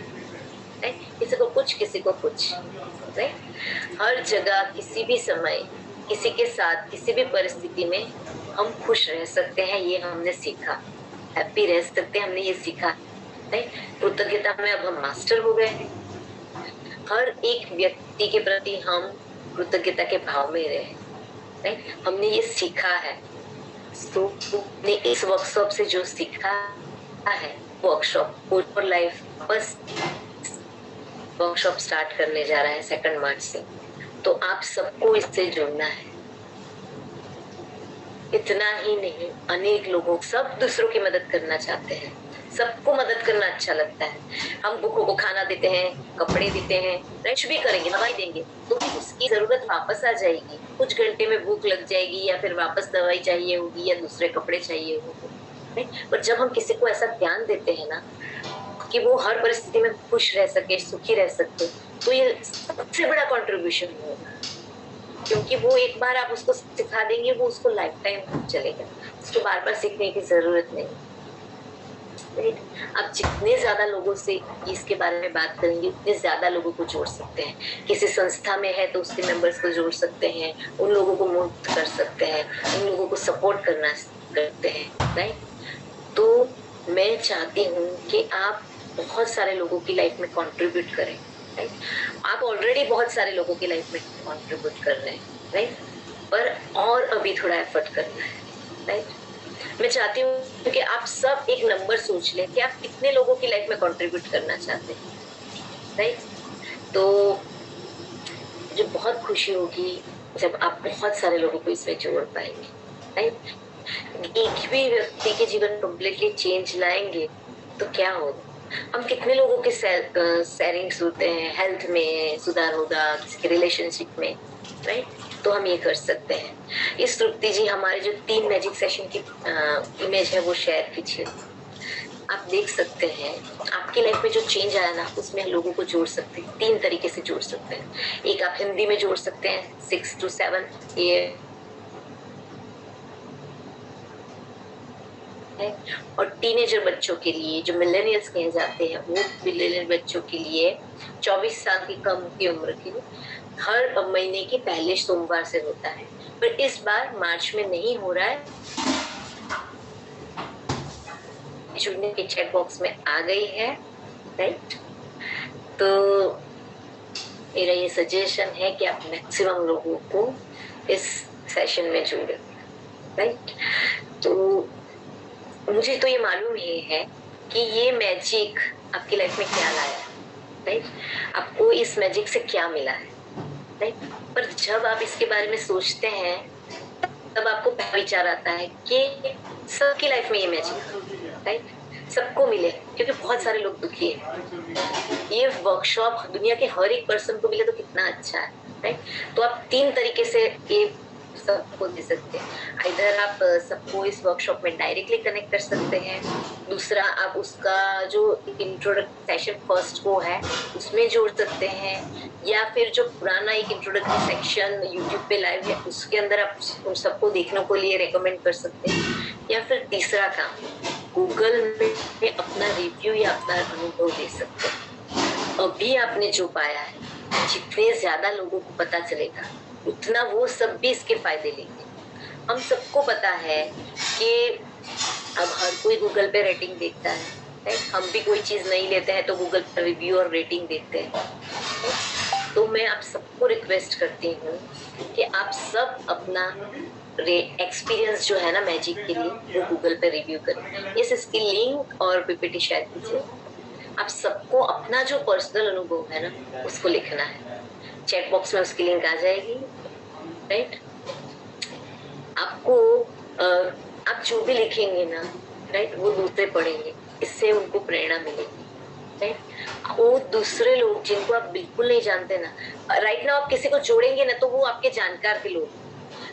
राइट? किसी को कुछ, किसी को कुछ, राइट? हर जगह, किसी भी समय, किसी के साथ, किसी भी परिस्थिति में हम खुश रह सकते हैं, ये हमने सीखा। हैप्पी रह सकते हैं, हमने ये सीखा, राइट? कृतज्ञता में अब हम मास्टर हो गए हैं। हर एक व्यक्ति के प्रति हम कृतज्ञता के भाव में रहे, राइट? हमने ये सीखा है। तो ने इस वर्कशॉप से जो सीखा है, वर्कशॉप फॉर लाइफ बस वर्कशॉप स्टार्ट करने जा रहा है 2 मार्च से। तो आप सबको इससे जुड़ना है। इतना ही नहीं, अनेक लोगों, सब दूसरों की मदद करना चाहते हैं, सबको मदद करना अच्छा लगता है। हम भूखों को खाना देते हैं, कपड़े देते हैं, कुछ भी करेंगे, दवाई देंगे, तो उसकी जरूरत वापस आ जाएगी। कुछ घंटे में भूख लग जाएगी, या फिर वापस दवाई चाहिए होगी, या दूसरे कपड़े चाहिए होंगे। पर जब हम किसी को ऐसा ध्यान देते हैं ना कि वो हर परिस्थिति में खुश रह सके, सुखी रह सके, तो ये सबसे बड़ा कंट्रीब्यूशन होगा। क्योंकि वो एक बार आप उसको सिखा देंगे, वो उसको लाइफ टाइम चलेगा, उसको बार बार सीखने की जरूरत नहीं। आप जितने ज्यादा लोगों से इसके बारे में बात करेंगे, उतने ज्यादा लोगों को जोड़ सकते हैं। किसी संस्था में है तो उसके मेंबर्स को जोड़ सकते हैं, उन लोगों को मुक्त कर सकते हैं, उन लोगों को सपोर्ट करना करते हैं, राइट? तो मैं चाहती हूँ कि आप बहुत सारे लोगों की लाइफ में कंट्रीब्यूट करें, राइट? आप ऑलरेडी बहुत सारे लोगों की लाइफ में कंट्रीब्यूट कर रहे हैं, राइट? पर और अभी थोड़ा एफर्ट करना है, राइट? मैं चाहती हूँ कि आप सब एक नंबर सोच लें कि आप कितने लोगों की लाइफ में कंट्रीब्यूट करना चाहते हैं, राइट? तो मुझे बहुत खुशी होगी जब आप बहुत सारे लोगों को इसमें जोड़ पाएंगे, राइट? एक भी व्यक्ति के जीवन कम्प्लीटली चेंज लाएंगे तो क्या होगा? हम कितने लोगों के शेयरिंग्स होते हैं, हेल्थ में सुधार होगा, किसी के रिलेशनशिप में, राइट? तो हम ये कर सकते हैं। इस तृप्ति जी हमारे जो 3 मैजिक सेशन की इमेज है वो शेयर कीजिए। आप देख सकते हैं आपकी लाइफ में जो चेंज आया ना, उसमें लोगों को जोड़ सकते हैं, 3 तरीके से जोड़ सकते हैं। एक आप हिंदी में जोड़ सकते हैं 6 to 7 ये, और टीनेजर बच्चों के लिए जो मिलेनियल्स कहे जाते हैं, वो मिलेनियल बच्चों के लिए 24 साल की कम की उम्र के लिए हर महीने के पहले सोमवार से होता है, पर इस बार मार्च में नहीं हो रहा है। जुड़ने के चैट बॉक्स में आ गई है, राइट? तो मेरा ये सजेशन है कि आप मैक्सिमम लोगों को इस सेशन में जोड़ें, राइट? तो मुझे तो ये मालूम ही है कि ये मैजिक आपकी लाइफ में क्या लाया है, राइट? आपको इस मैजिक से क्या मिला है, राइट? पर जब आप इसके बारे में सोचते हैं तब आपको पहला विचार आता है कि सबकी लाइफ में ये मैजिक, राइट? सबको मिले, क्योंकि बहुत सारे लोग दुखी हैं। ये वर्कशॉप दुनिया के हर एक पर्सन को मिले तो कितना अच्छा है, राइट? तो आप 3 तरीके से ये सबको दे सकते हैं। इधर आप सबको इस वर्कशॉप में डायरेक्टली कनेक्ट कर सकते हैं। दूसरा, आप उसका जो इंट्रोडक्शन सेशन फर्स्ट को है उसमें जोड़ सकते हैं, या फिर जो पुराना एक इंट्रोडक्टरी सेक्शन यूट्यूब पे लाइव है उसके अंदर आप उन सबको देखने को लिए रेकमेंड कर सकते हैं। या फिर तीसरा काम, गूगल में अपना रिव्यू या अपना अनुभव दे सकते हैं। अभी आपने जो पाया है, जितने ज्यादा लोगों को पता चलेगा उतना वो सब भी इसके फायदे लेंगे। हम सबको पता है कि अब हर कोई गूगल पे रेटिंग देखता है, हम भी कोई चीज नहीं लेते हैं तो गूगल पर रिव्यू और रेटिंग देखते हैं। तो मैं आप सबको रिक्वेस्ट करती हूँ कि आप सब अपना एक्सपीरियंस जो है ना मैजिक के लिए वो गूगल पे रिव्यू करें। इसकी लिंक और पीपीटी शेयर कीजिए। आप सबको अपना जो पर्सनल अनुभव है ना उसको लिखना है। चैट बॉक्स में उसकी लिंक आ जाएगी, राइट। आपको आप जो भी लिखेंगे ना, राइट, वो दूसरे पढ़ेंगे, इससे उनको प्रेरणा मिलेगी, राइट। वो दूसरे लोग जिनको आप बिल्कुल नहीं जानते ना, राइट ना, आप किसी को जोड़ेंगे ना तो वो आपके जानकार के लोग,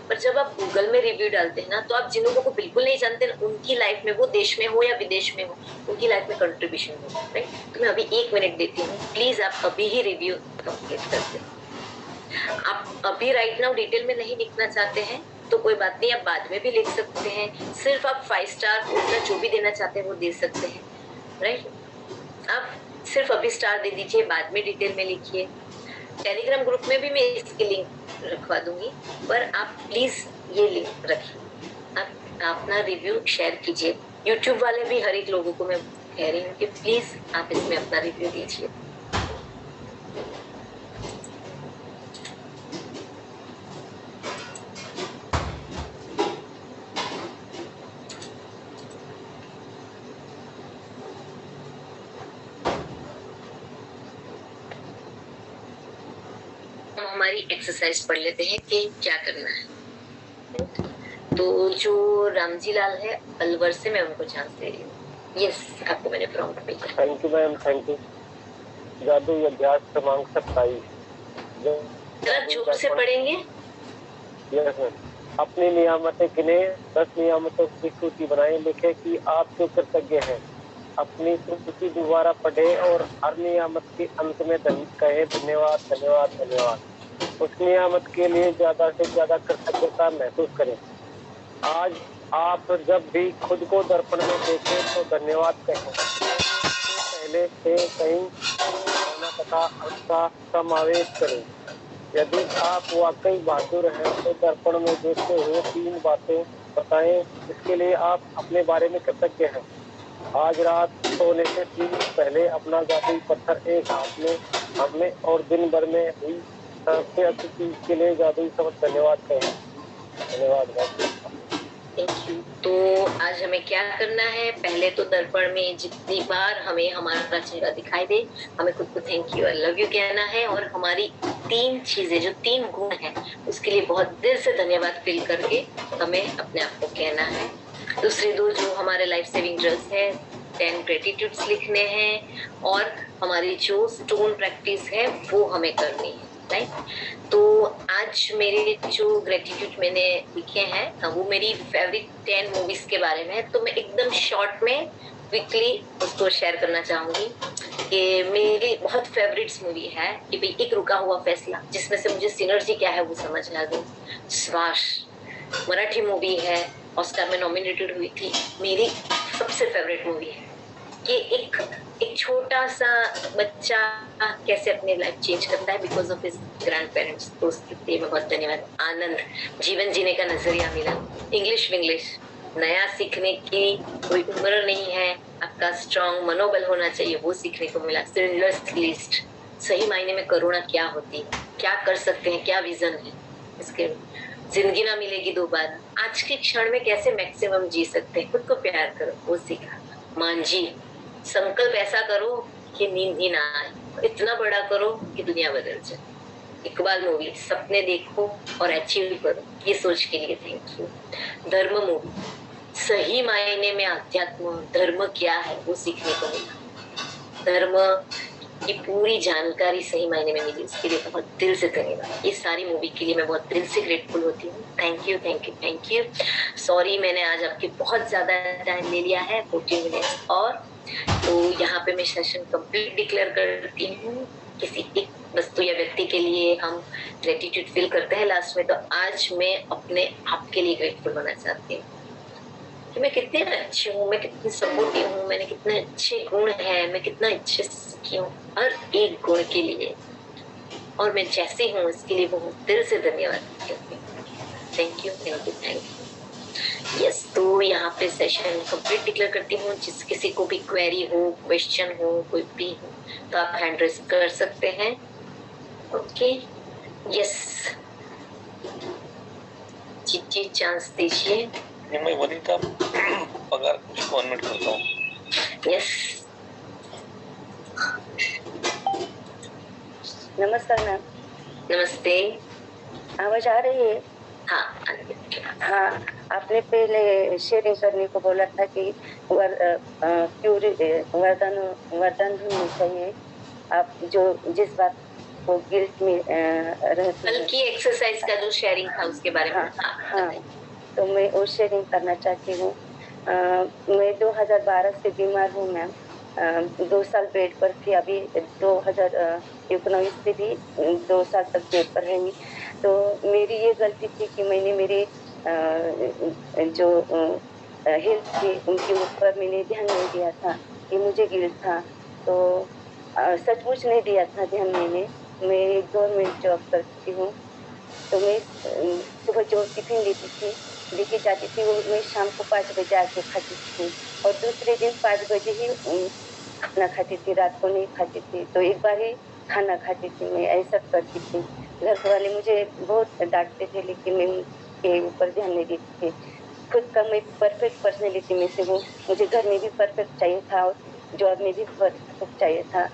पर जब आप गूगल में रिव्यू डालते हैं ना तो आप जिन लोगों को बिल्कुल नहीं जानते ना, उनकी लाइफ में, वो देश में हो या विदेश में हो, उनकी लाइफ में कंट्रीब्यूशन हो, राइट। तो मैं अभी 1 मिनट देती हूँ, प्लीज आप अभी ही रिव्यू कंप्लीट कर दें। आप अभी राइट नाउ डिटेल में नहीं लिखना चाहते हैं तो कोई बात नहीं, आप बाद में भी लिख सकते हैं। सिर्फ आप 5 स्टार जो भी देना चाहते हैं वो दे सकते हैं, राइट। आप सिर्फ अभी स्टार दे दीजिए, बाद में डिटेल में लिखिए। टेलीग्राम ग्रुप में भी मैं इसकी लिंक रखवा दूंगी, पर आप प्लीज ये लिंक रखिए, आप अपना रिव्यू शेयर कीजिए। यूट्यूब वाले भी हर एक लोगों को मैं कह रही हूँ कि प्लीज आप इसमें अपना रिव्यू दीजिए। हमारी एक्सरसाइज पढ़ लेते हैं कि क्या करना है। तो जो रामजी लाल है अलवर से, मैं उनको चांस दे रही हूँ। यस, आपको मैंने प्रॉम्प्ट भेजा। Thank you ma'am, thank you. जादू अभ्यास क्रमांक 27। जरा जोर से पढ़ेंगे। Yes ma'am. अपनी नियामतें गिने, 10 नियामतों की सूची बनाए, लिखे कि आप जो कृतज्ञ हैं। अपनी सूची दोबारा पढ़े और हर नियामत के अंत में कहे धन्यवाद धन्यवाद धन्यवाद। उस नियामत के लिए ज्यादा से ज्यादा कृतज्ञता महसूस करें। आज आप जब भी खुद को दर्पण में देखें तो धन्यवाद कहें। पहले से कहीं भावना तथा अर्थ का समावेश करें। यदि आप वाकई बहादुर हैं तो दर्पण में देखते हुए 3 बातें बताएं जिसके लिए आप अपने बारे में कृतज्ञ हैं। आज रात सोने से ठीक पहले अपना जादुई पत्थर एक हाथ में हमने और दिन भर में हुई सबसे अच्छी चीज के लिए जादुई शब्द धन्यवाद कहें। धन्यवाद। Thank you. तो आज हमें क्या करना है, पहले तो दर्पण में जितनी बार हमें हमारा चेहरा दिखाई दे हमें खुद को thank you, I love you कहना है, और हमारी 3 चीजें जो 3 गुण हैं उसके लिए बहुत दिल से धन्यवाद फील करके हमें अपने आप को कहना है। दूसरे 2 जो हमारे लाइफ सेविंग ड्रिल्स है, 10 ग्रेटिट्यूड्स लिखने हैं, और हमारी जो स्टोन प्रैक्टिस है वो हमें करनी है, राइट। तो आज मेरे जो ग्रेटिट्यूड मैंने लिखे हैं वो मेरी फेवरेट 10 मूवीज के बारे में है। तो मैं एकदम शॉर्ट में क्विकली उसको शेयर करना चाहूंगी कि मेरी बहुत फेवरेट्स मूवी है कि भाई एक रुका हुआ फैसला, जिसमें से मुझे सिनर्जी क्या है वो समझ आ गई। श्वास मराठी मूवी है, ऑस्कर में नॉमिनेटेड हुई थी, मेरी सबसे फेवरेट मूवी है कि एक छोटा सा बच्चा कैसे अपनी लाइफ चेंज करता है because of his grand parents. तो उसके लिए मैं बहुत धन्यवाद। आनंद, जीवन जीने का नजरिया मिला। इंग्लिश नया सीखने की कोई उम्र नहीं है, आपका स्ट्रॉन्ग मनोबल होना चाहिए, वो सीखने को मिला। सिंडलर्स लिस्ट, सही मायने में करुणा क्या होती है, क्या कर सकते हैं, क्या विजन है इसके। जिंदगी ना मिलेगी दोबारा, आज के क्षण में कैसे मैक्सिमम जी सकते हैं, खुद को प्यार करो, वो सीखा। मांझी, संकल्प ऐसा करो कि नींद ही ना आए, इतना बड़ा करो कि दुनिया बदल जाए। इकबाल मूवी, सपने देखो और अचीव करो, ये सोच के लिए थैंक यू। धर्म मूवी, सही मायने में अध्यात्म धर्म क्या है वो सीखने को मिला। धर्म ये पूरी जानकारी सही मायने में मिली, इसके लिए बहुत दिल से धन्यवाद। इस सारी मूवी के लिए मैं बहुत दिल से ग्रेटफुल होती हूँ। Thank you thank you thank you. Sorry मैंने आज आपके बहुत ज्यादा टाइम ले लिया है, 14 मिनट्स और। तो यहाँ पे मैं सेशन कंप्लीट डिक्लेयर करती हूँ। किसी एक वस्तु या व्यक्ति के लिए हम ग्रेटिट्यूड फील करते हैं लास्ट में, तो आज मैं अपने आप के लिए ग्रेटफुल होना चाहती हूँ कि मैं कितनी अच्छी हूँ, मैं कितनी सपोर्टिव हूँ, मैंने कितने अच्छे गुण हैं, मैं कितना अच्छे से सीखी हूँ हर एक गुण के लिए, और मैं जैसी हूँ इसके लिए बहुत दिल से धन्यवाद करती हूँ। Thank you thank you thank you. Yes, तो यहाँ पे सेशन कंप्लीट डिक्लेयर करती हूँ। जिस किसी को भी क्वेरी हो, क्वेश्चन हो, कोई भी हो, तो आप हैंड रेज कर सकते हैं। ओके, यस जी चांस दीजिए। मैं वनिता पगार कुछ को अनम्यूट करता हूँ। यस, नमस्कार मैम। नमस्ते, आवाज आ रही है? हाँ, आपने पहले शेयरिंग करने को बोला था कि वरदान ढूंढनी चाहिए। आप जो जिस बात को गिल्ट में रहती कल की एक्सरसाइज का जो शेयरिंग था उसके बारे में। हाँ, तो मैं वो शेयरिंग करना चाहती हूँ। मैं 2012 से बीमार हूँ मैम। 2 साल बेड पर थी, अभी 2019 से भी 2 साल तक बेड पर रही। तो मेरी ये गलती थी कि मैंने मेरे जो हेल्थ थी उनके ऊपर मैंने ध्यान नहीं दिया था, कि मुझे गिल्ट था। तो सचमुच नहीं दिया था ध्यान मैंने। मैं गवर्नमेंट जॉब करती हूँ, तो मैं सुबह जो टिफिन लेके जाती थी वो मैं शाम को 5 बजे आके खाती थी, और दूसरे दिन 5 बजे ही खाना खाती थी, रात को नहीं खाती थी। तो एक बार ही खाना खाती थी, मैं ऐसा करती थी। घर वाले मुझे बहुत डांटते थे, लेकिन मैं उनके ऊपर ध्यान नहीं देती थी। खुद का मैं परफेक्ट पर्सनैलिटी में से हूँ, मुझे घर में भी परफेक्ट चाहिए था और जॉब में भी परफेक्ट चाहिए था।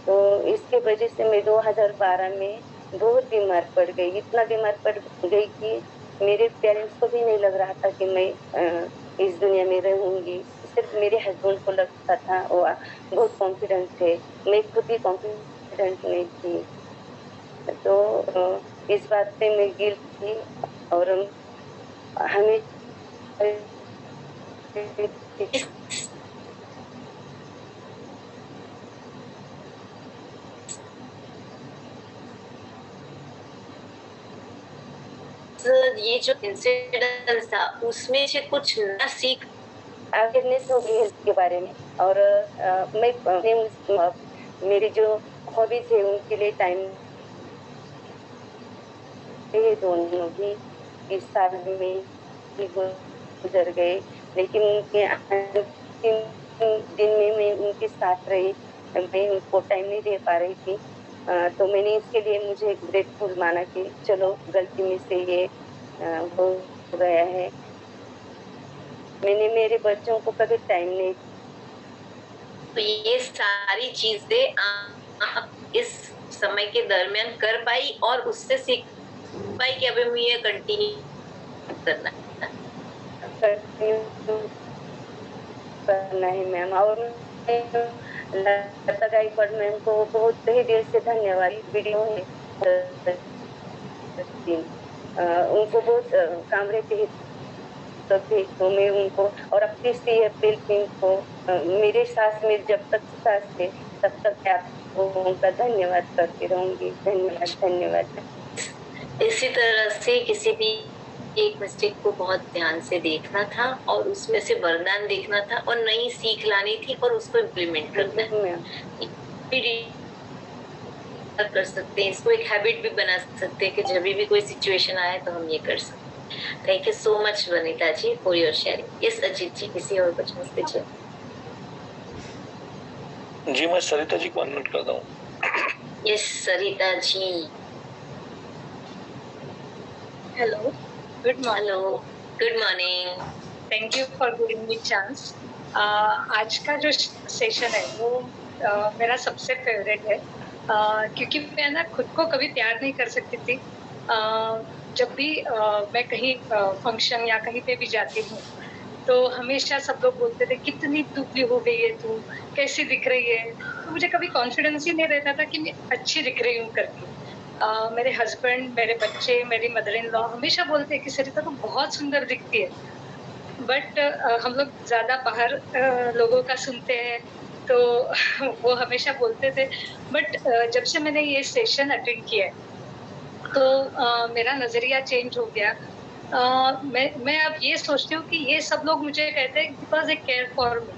तो इसके वजह से मैं 2012 में बहुत बीमार पड़ गई, इतना बीमार पड़ गई कि मेरे पेरेंट्स को भी नहीं लग रहा था कि मैं इस दुनिया में रहूंगी। सिर्फ मेरे हस्बैंड को लगता था, वो बहुत कॉन्फिडेंट थे, मैं खुद भी कॉन्फिडेंट नहीं थी। तो इस बात पे मैं गिल्ट थी, और हमें ये जो इंसिडेंट था उसमें से कुछ नया सीख अवेयरनेस हो गई इसके बारे में। और मैं मेरी जो हॉबीज है उनके लिए टाइम दोनों भी इस साल में गुजर गए, लेकिन उनके दिन में मैं उनके साथ रही, मैं उनको टाइम नहीं दे पा रही थी। तो मैंने इसके लिए मुझे ग्रेटफुल माना कि चलो गलती में से ये हो गया है। मैंने मेरे बच्चों को कभी टाइम नहीं। तो ये सारी चीजें आप इस समय के दरमियान कर पाई और उससे सीख पाई कि अभी मुझे कंटिन्यू करना है मैम। और लता गायकवाड़ मैम को बहुत ही दिल से धन्यवाद। वीडियो है उनको बहुत काम रहते हैं तभी तो मैं उनको, और अपनी 30 अप्रैल को मेरे सास में जब तक सास थे तब तक आपको उनका धन्यवाद करती रहूंगी। धन्यवाद धन्यवाद। इसी तरह से किसी भी एक मिस्टेक को बहुत ध्यान से देखना था और उसमें से वरदान देखना था और नई सीख लानी थी और उसको इम्प्लीमेंट करना कर सकते हैं। इसको एक हैबिट भी बना सकते हैं कि जब भी कोई सिचुएशन आए तो हम ये कर सकते हैं। Thank you so much Vanita ji for your sharing. Yes Ajit ji, किसी और कुछ मत दीजिए। जी मैं सरिता जी को अनम्यूट करता हूँ। Yes Sarita ji. Hello, good morning. Good morning. Thank you for giving me chance. आज का जो सेशन है वो मेरा सबसे फेवरेट है, क्योंकि मैं ना खुद को कभी तैयार नहीं कर सकती थी। जब भी मैं कहीं फंक्शन या कहीं पे भी जाती हूँ तो हमेशा सब लोग बोलते थे कितनी दुबली हो गई है तू, कैसी दिख रही है। तो मुझे कभी कॉन्फिडेंस ही नहीं रहता था कि मैं अच्छी दिख रही हूँ करके। मेरे हस्बैंड, मेरे बच्चे, मेरी मदर इन लॉ हमेशा बोलते हैं कि सरिता तो बहुत सुंदर दिखती है। बट हम लोग ज्यादा बाहर लोगों का सुनते हैं तो वो हमेशा बोलते थे। बट जब से मैंने ये सेशन अटेंड किया है तो मेरा नजरिया चेंज हो गया। मैं अब ये सोचती हूँ कि ये सब लोग मुझे कहते हैं because they care for me.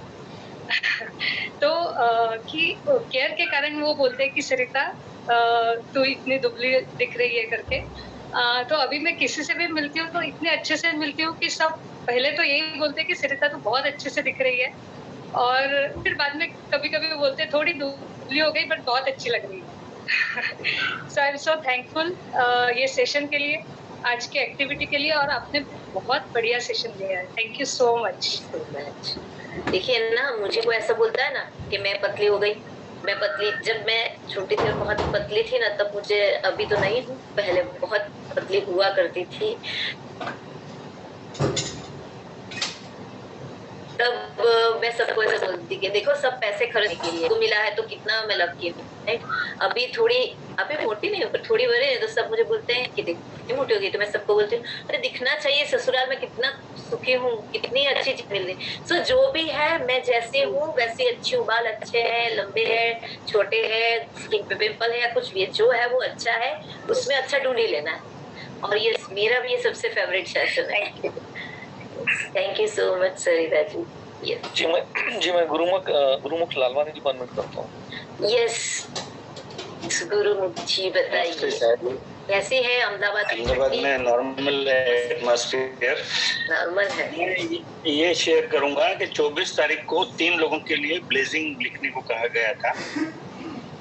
तो कि केयर के कारण वो बोलते हैं कि सरिता तू इतनी दुबली दिख रही है करके। तो अभी मैं किसी से भी मिलती हूँ तो इतने अच्छे से मिलती हूँ कि सब पहले तो यही बोलते हैं कि सरिता तू बहुत अच्छे से दिख रही है, और फिर बाद में कभी-कभी बोलते हैं थोड़ी दुबली हो गई बट बहुत अच्छी लग रही है। सो आई एम सो थैंकफुल ये सेशन के लिए, आज की एक्टिविटी के लिए, और आपने बहुत बढ़िया सेशन दिया है। Thank you so much. देखिए ना, मुझे कोई ऐसा बोलता है ना कि मैं पतली हो गई, मैं पतली, जब मैं छोटी थी और बहुत पतली थी ना, तब मुझे, अभी तो नहीं हूँ, पहले बहुत पतली हुआ करती थी, तब मैं सबको ऐसे बोलती कि देखो सब पैसे खर्च के लिए, तो मिला है तो कितना मैं लव की हूँ, राइट। अभी मोटी नहीं हूँ पर थोड़ी बड़े है, तो सब मुझे बोलते हैं कि कितनी मोटी हो गई, तो मैं सबको बोलती हूँ अरे दिखना चाहिए, ससुराल में कितना सुखी हूँ, कितनी अच्छी चीज मिल रही। सो जो भी है, मैं जैसे हूँ वैसे अच्छी हूँ, बाल अच्छे हैं, लंबे हैं, छोटे हैं, स्किन पे पिंपल है या कुछ भी है, जो है वो अच्छा है, उसमें अच्छा ढूंढ ही लेना है। और ये मेरा भी ये सबसे फेवरेट सेशन है। Thank you so much Sarita ji. जी मैं गुरुमुख लालवानी जी कमेंट करता हूँ। यस गुरुमुख जी बताइए कैसी है अहमदाबाद में? नॉर्मल एटमॉस्फेयर, नॉर्मल है। ये शेयर करूंगा कि 24 तारीख को 3 लोगों के लिए ब्लेजिंग लिखने को कहा गया था।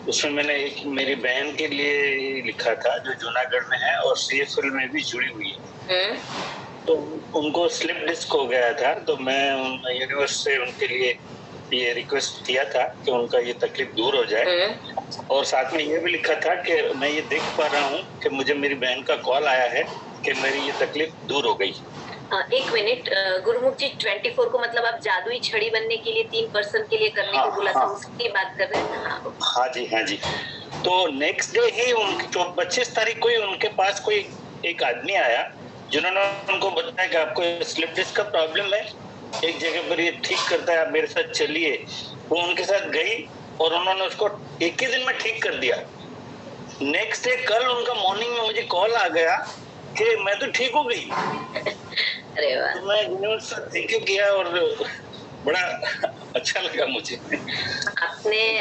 उसमें मैंने एक मेरी बहन के लिए लिखा था जो जूनागढ़ में है और CFL में भी जुड़ी हुई है। तो उनको स्लिप डिस्क हो गया था, तो मैं यूनिवर्स से उनके लिए ये रिक्वेस्ट किया था कि उनका ये तकलीफ दूर हो जाए, और साथ में ये भी लिखा था कि मैं ये देख पा रहा हूँ कि मुझे मेरी बहन का कॉल आया है कि मेरी ये तकलीफ दूर हो गई। एक मिनट गुरुमुख जी, 24 को मतलब आप जादुई छड़ी बनने के लिए 3 पर्सन के लिए करने को बोला था, उसकी बात कर रहे हैं? हाँ जी। तो नेक्स्ट डे ही 25 तारीख को ही उनके पास कोई एक आदमी आया जिन्होंने उनको बताया कि आपको स्लिप डिस्क का प्रॉब्लम है, एक जगह पर ये ठीक करता है, आप मेरे साथ चलिए। वो उनके साथ गई और उन्होंने उसको एक ही दिन में ठीक कर दिया। नेक्स्ट डे कल उनका मॉर्निंग में मुझे कॉल आ गया कि मैं तो ठीक हो गई। अरे वाह। तो मैं यूनिवर्स से थैंक यू किया और बड़ा अच्छा लगा मुझे।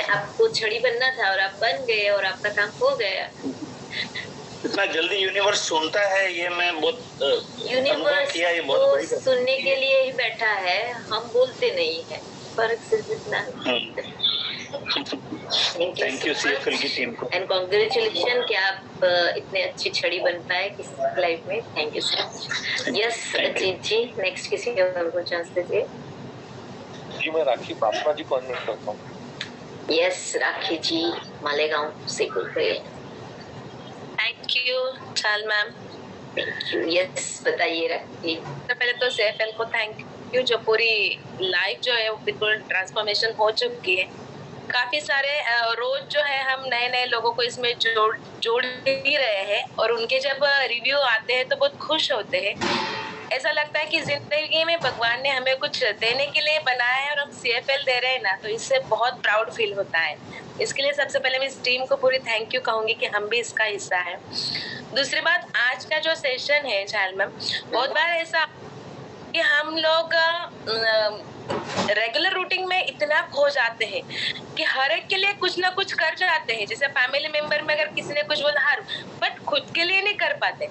आपको छड़ी बनना था और आप बन गए और आपका काम हो गया। इतना जल्दी यूनिवर्स सुनता है, ये मैं बहुत यूनिवर्स किया, ये बहुत बड़ी सुनने के लिए ही बैठा है, हम बोलते नहीं है, फर्क सिर्फ इतना। थैंक यू CFL की टीम को, एंड कांग्रेचुलेशन कि आप इतने अच्छी छड़ी बन पाए किसी लाइफ में। Thank you so much. Yes Ajit ji, next किसी और को चांस दीजिए। जी मैं राखी बापरा जी को अनम्यूट करता हूँ। यस राखी जी मालेगांव से बोल रहे हैं। थैंक यू चाल मैम। Thank you. यस बताइए राखी। तो पहले तो CFL को थैंक यू, जो पूरी लाइफ जो है वो बिल्कुल ट्रांसफॉर्मेशन हो चुकी है। काफी सारे रोज जो है हम नए नए लोगों को इसमें जोड़ ही रहे हैं, और उनके जब रिव्यू आते हैं तो बहुत खुश होते हैं। ऐसा लगता है कि जिंदगी में भगवान ने हमें कुछ देने के लिए बनाया है और हम CFL दे रहे हैं ना, तो इससे बहुत प्राउड फील होता है। इसके लिए सबसे पहले मैं इस टीम को पूरी थैंक यू कहूंगी कि हम भी इसका हिस्सा है। दूसरी बात, आज का जो सेशन है चाल मैम, बहुत बार ऐसा कि हम लोग रेगुलर रूटीन में इतना खो जाते हैं कि हर एक के लिए कुछ ना कुछ कर जाते हैं। जैसे फैमिली मेंबर में अगर किसी ने कुछ बोला हर, बट खुद के लिए नहीं कर पाते।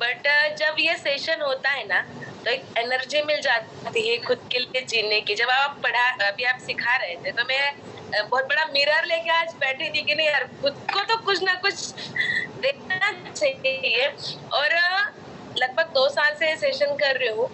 बट जब ये सेशन होता है ना, तो एक एनर्जी मिल जाती है खुद के लिए जीने की। जब आप अभी आप सिखा रहे थे, तो मैं बहुत बड़ा मिरर लेके आज बैठी थी कि नहीं यार, खुद को तो कुछ ना कुछ देखना चाहिए। और लगभग 2 साल से सेशन कर रही हूँ,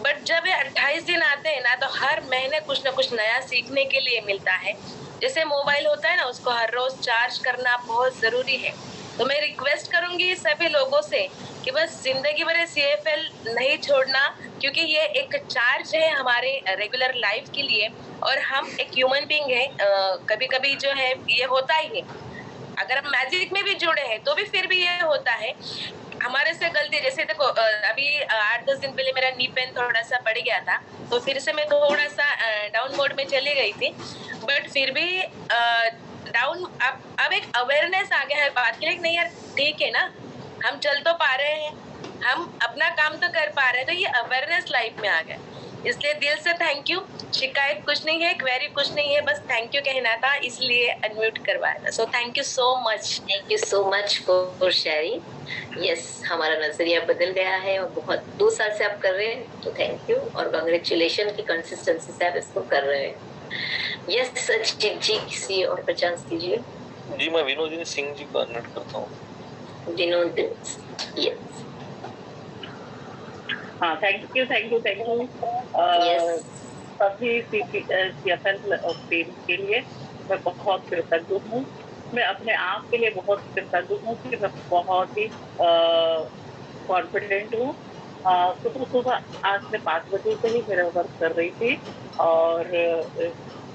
बट जब ये 28 दिन आते हैं ना, तो हर महीने कुछ ना कुछ नया सीखने के लिए मिलता है। जैसे मोबाइल होता है ना, उसको हर रोज चार्ज करना बहुत जरूरी है। तो मैं रिक्वेस्ट करूंगी सभी लोगों से कि बस जिंदगी भर CFL नहीं छोड़ना, क्योंकि ये एक चार्ज है हमारे रेगुलर लाइफ के लिए, और हम एक ह्यूमन बीइंग है। कभी कभी जो है ये होता ही है, अगर हम मैजिक में भी जुड़े हैं तो भी फिर भी ये होता है हमारे से गलती। जैसे देखो अभी 8-10 दिन पहले मेरा नी पेन थोड़ा सा बढ़ गया था, तो फिर से मैं थोड़ा सा डाउन मोड में चली गई थी, बट फिर भी डाउन अब एक अवेयरनेस आ गया है बात के लिए। नहीं यार ठीक है ना, हम चल तो पा रहे हैं, हम अपना काम तो कर पा रहे हैं, तो ये अवेयरनेस लाइफ में आ गया। इसलिए दिल से थैंक यू। शिकायत कुछ नहीं है, क्वेरी कुछ नहीं है, बस थैंक यू कहना था, इसलिए अनम्यूट करवाया था। So thank you so much for sharing. Yes, हमारा नजरिया बदल गया है और बहुत 2 साल से आप कर रहे हैं, तो थैंक यू और कांग्रेचुलेशन की कंसिस्टेंसी से आप इसको कर रहे हैं। यस अजीत जी, किसी और पर चांस दीजिए। जी मैं विनोदिनी सिंह जी को अनम्यूट करता हूँ। विनोदिनी, यस। हाँ, थैंक यू सभी CFL टीम के लिए मैं बहुत कृतज्ञ हूँ। मैं अपने आप के लिए बहुत कृतज्ञ हूँ कि मैं बहुत ही कॉन्फिडेंट हूँ। सुबह आज मैं 5 बजे से ही मेरा वर्क कर रही थी और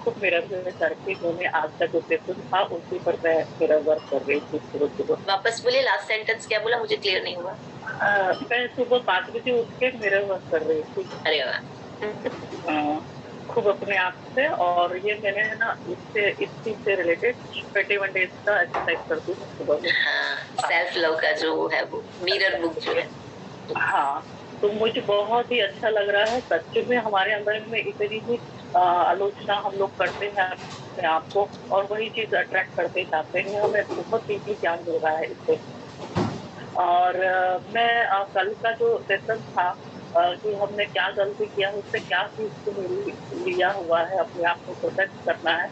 खुद मेरा करके मैंने आज तक जो सेशन था उसी पर मैं मेरा वर्क कर रही थी सुबह। वापस बोलिए, लास्ट सेंटेंस क्या बोला, मुझे क्लियर नहीं हुआ। मैं सुबह 5 बजे उठ के मेरा वर्क कर रही थी। अरे वाह। खूब अपने आप से, और ये मैंने है ना इस चीज से रिलेटेड 21 डेज का एक्सरसाइज करती हूँ सुबह में। सेल्फ लव का जो है वो मिरर बुक जो है। हाँ, तो मुझे बहुत ही अच्छा लग रहा है। सच में हमारे अंदर में इतनी ही आलोचना हम लोग करते हैं अपने आप को, और वही चीज अट्रैक्ट करते जाते हैं। हमें बहुत डीपली ज्ञान मिल रहा है इससे। और मैं कल का जो सेशन था कि हमने क्या गलती किया, उससे क्या सीख लिया हुआ है, अपने आप को प्रोटेक्ट करना है,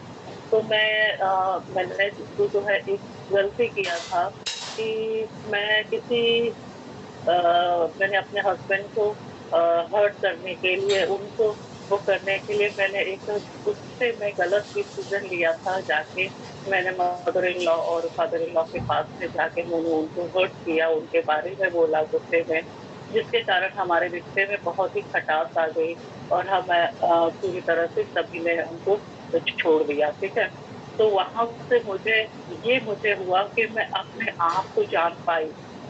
तो मैंने जो है एक गलती किया था कि मैंने अपने हस्बैंड को हर्ट करने के लिए, उनको वो करने के लिए मैंने उससे मैं गलत डिसीजन लिया था। जाके मैंने मदर इन लॉ और फादर इन लॉ के पास में जाके मैंने उनको हर्ट किया, उनके बारे में बोला गुस्से में, जिसके कारण हमारे रिश्ते में बहुत ही खटास आ गई और हम पूरी तरह से सभी ने हमको छोड़ दिया। ठीक है, तो वहाँ से मुझे हुआ कि मैं अपने आप को जान पाई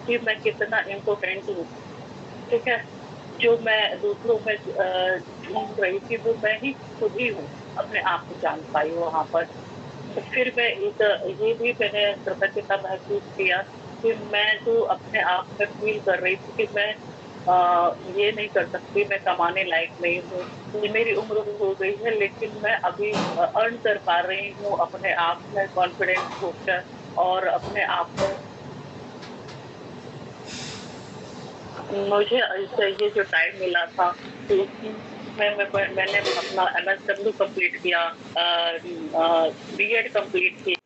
कि मैं कितना इम्पोर्टेंट हूँ। ठीक है, जो मैं दूसरों में ढूंढ रही थी वो मैं ही खुद ही हूँ, अपने आप को जान पाई वहाँ पर। तो फिर मैं ये भी मैंने कृतज्ञता महसूस किया कि मैं जो अपने आप में फील कर रही थी कि मैं ये नहीं कर सकती, मैं कमाने लायक नहीं हूँ, मेरी उम्र हो गई है, लेकिन मैं अभी अर्न कर पा रही हूँ अपने आप में कॉन्फिडेंस होकर, और अपने आप में मुझे ये जो टाइम मिला था तो मैंने अपना MSW कंप्लीट किया, B.Ed कंप्लीट किया।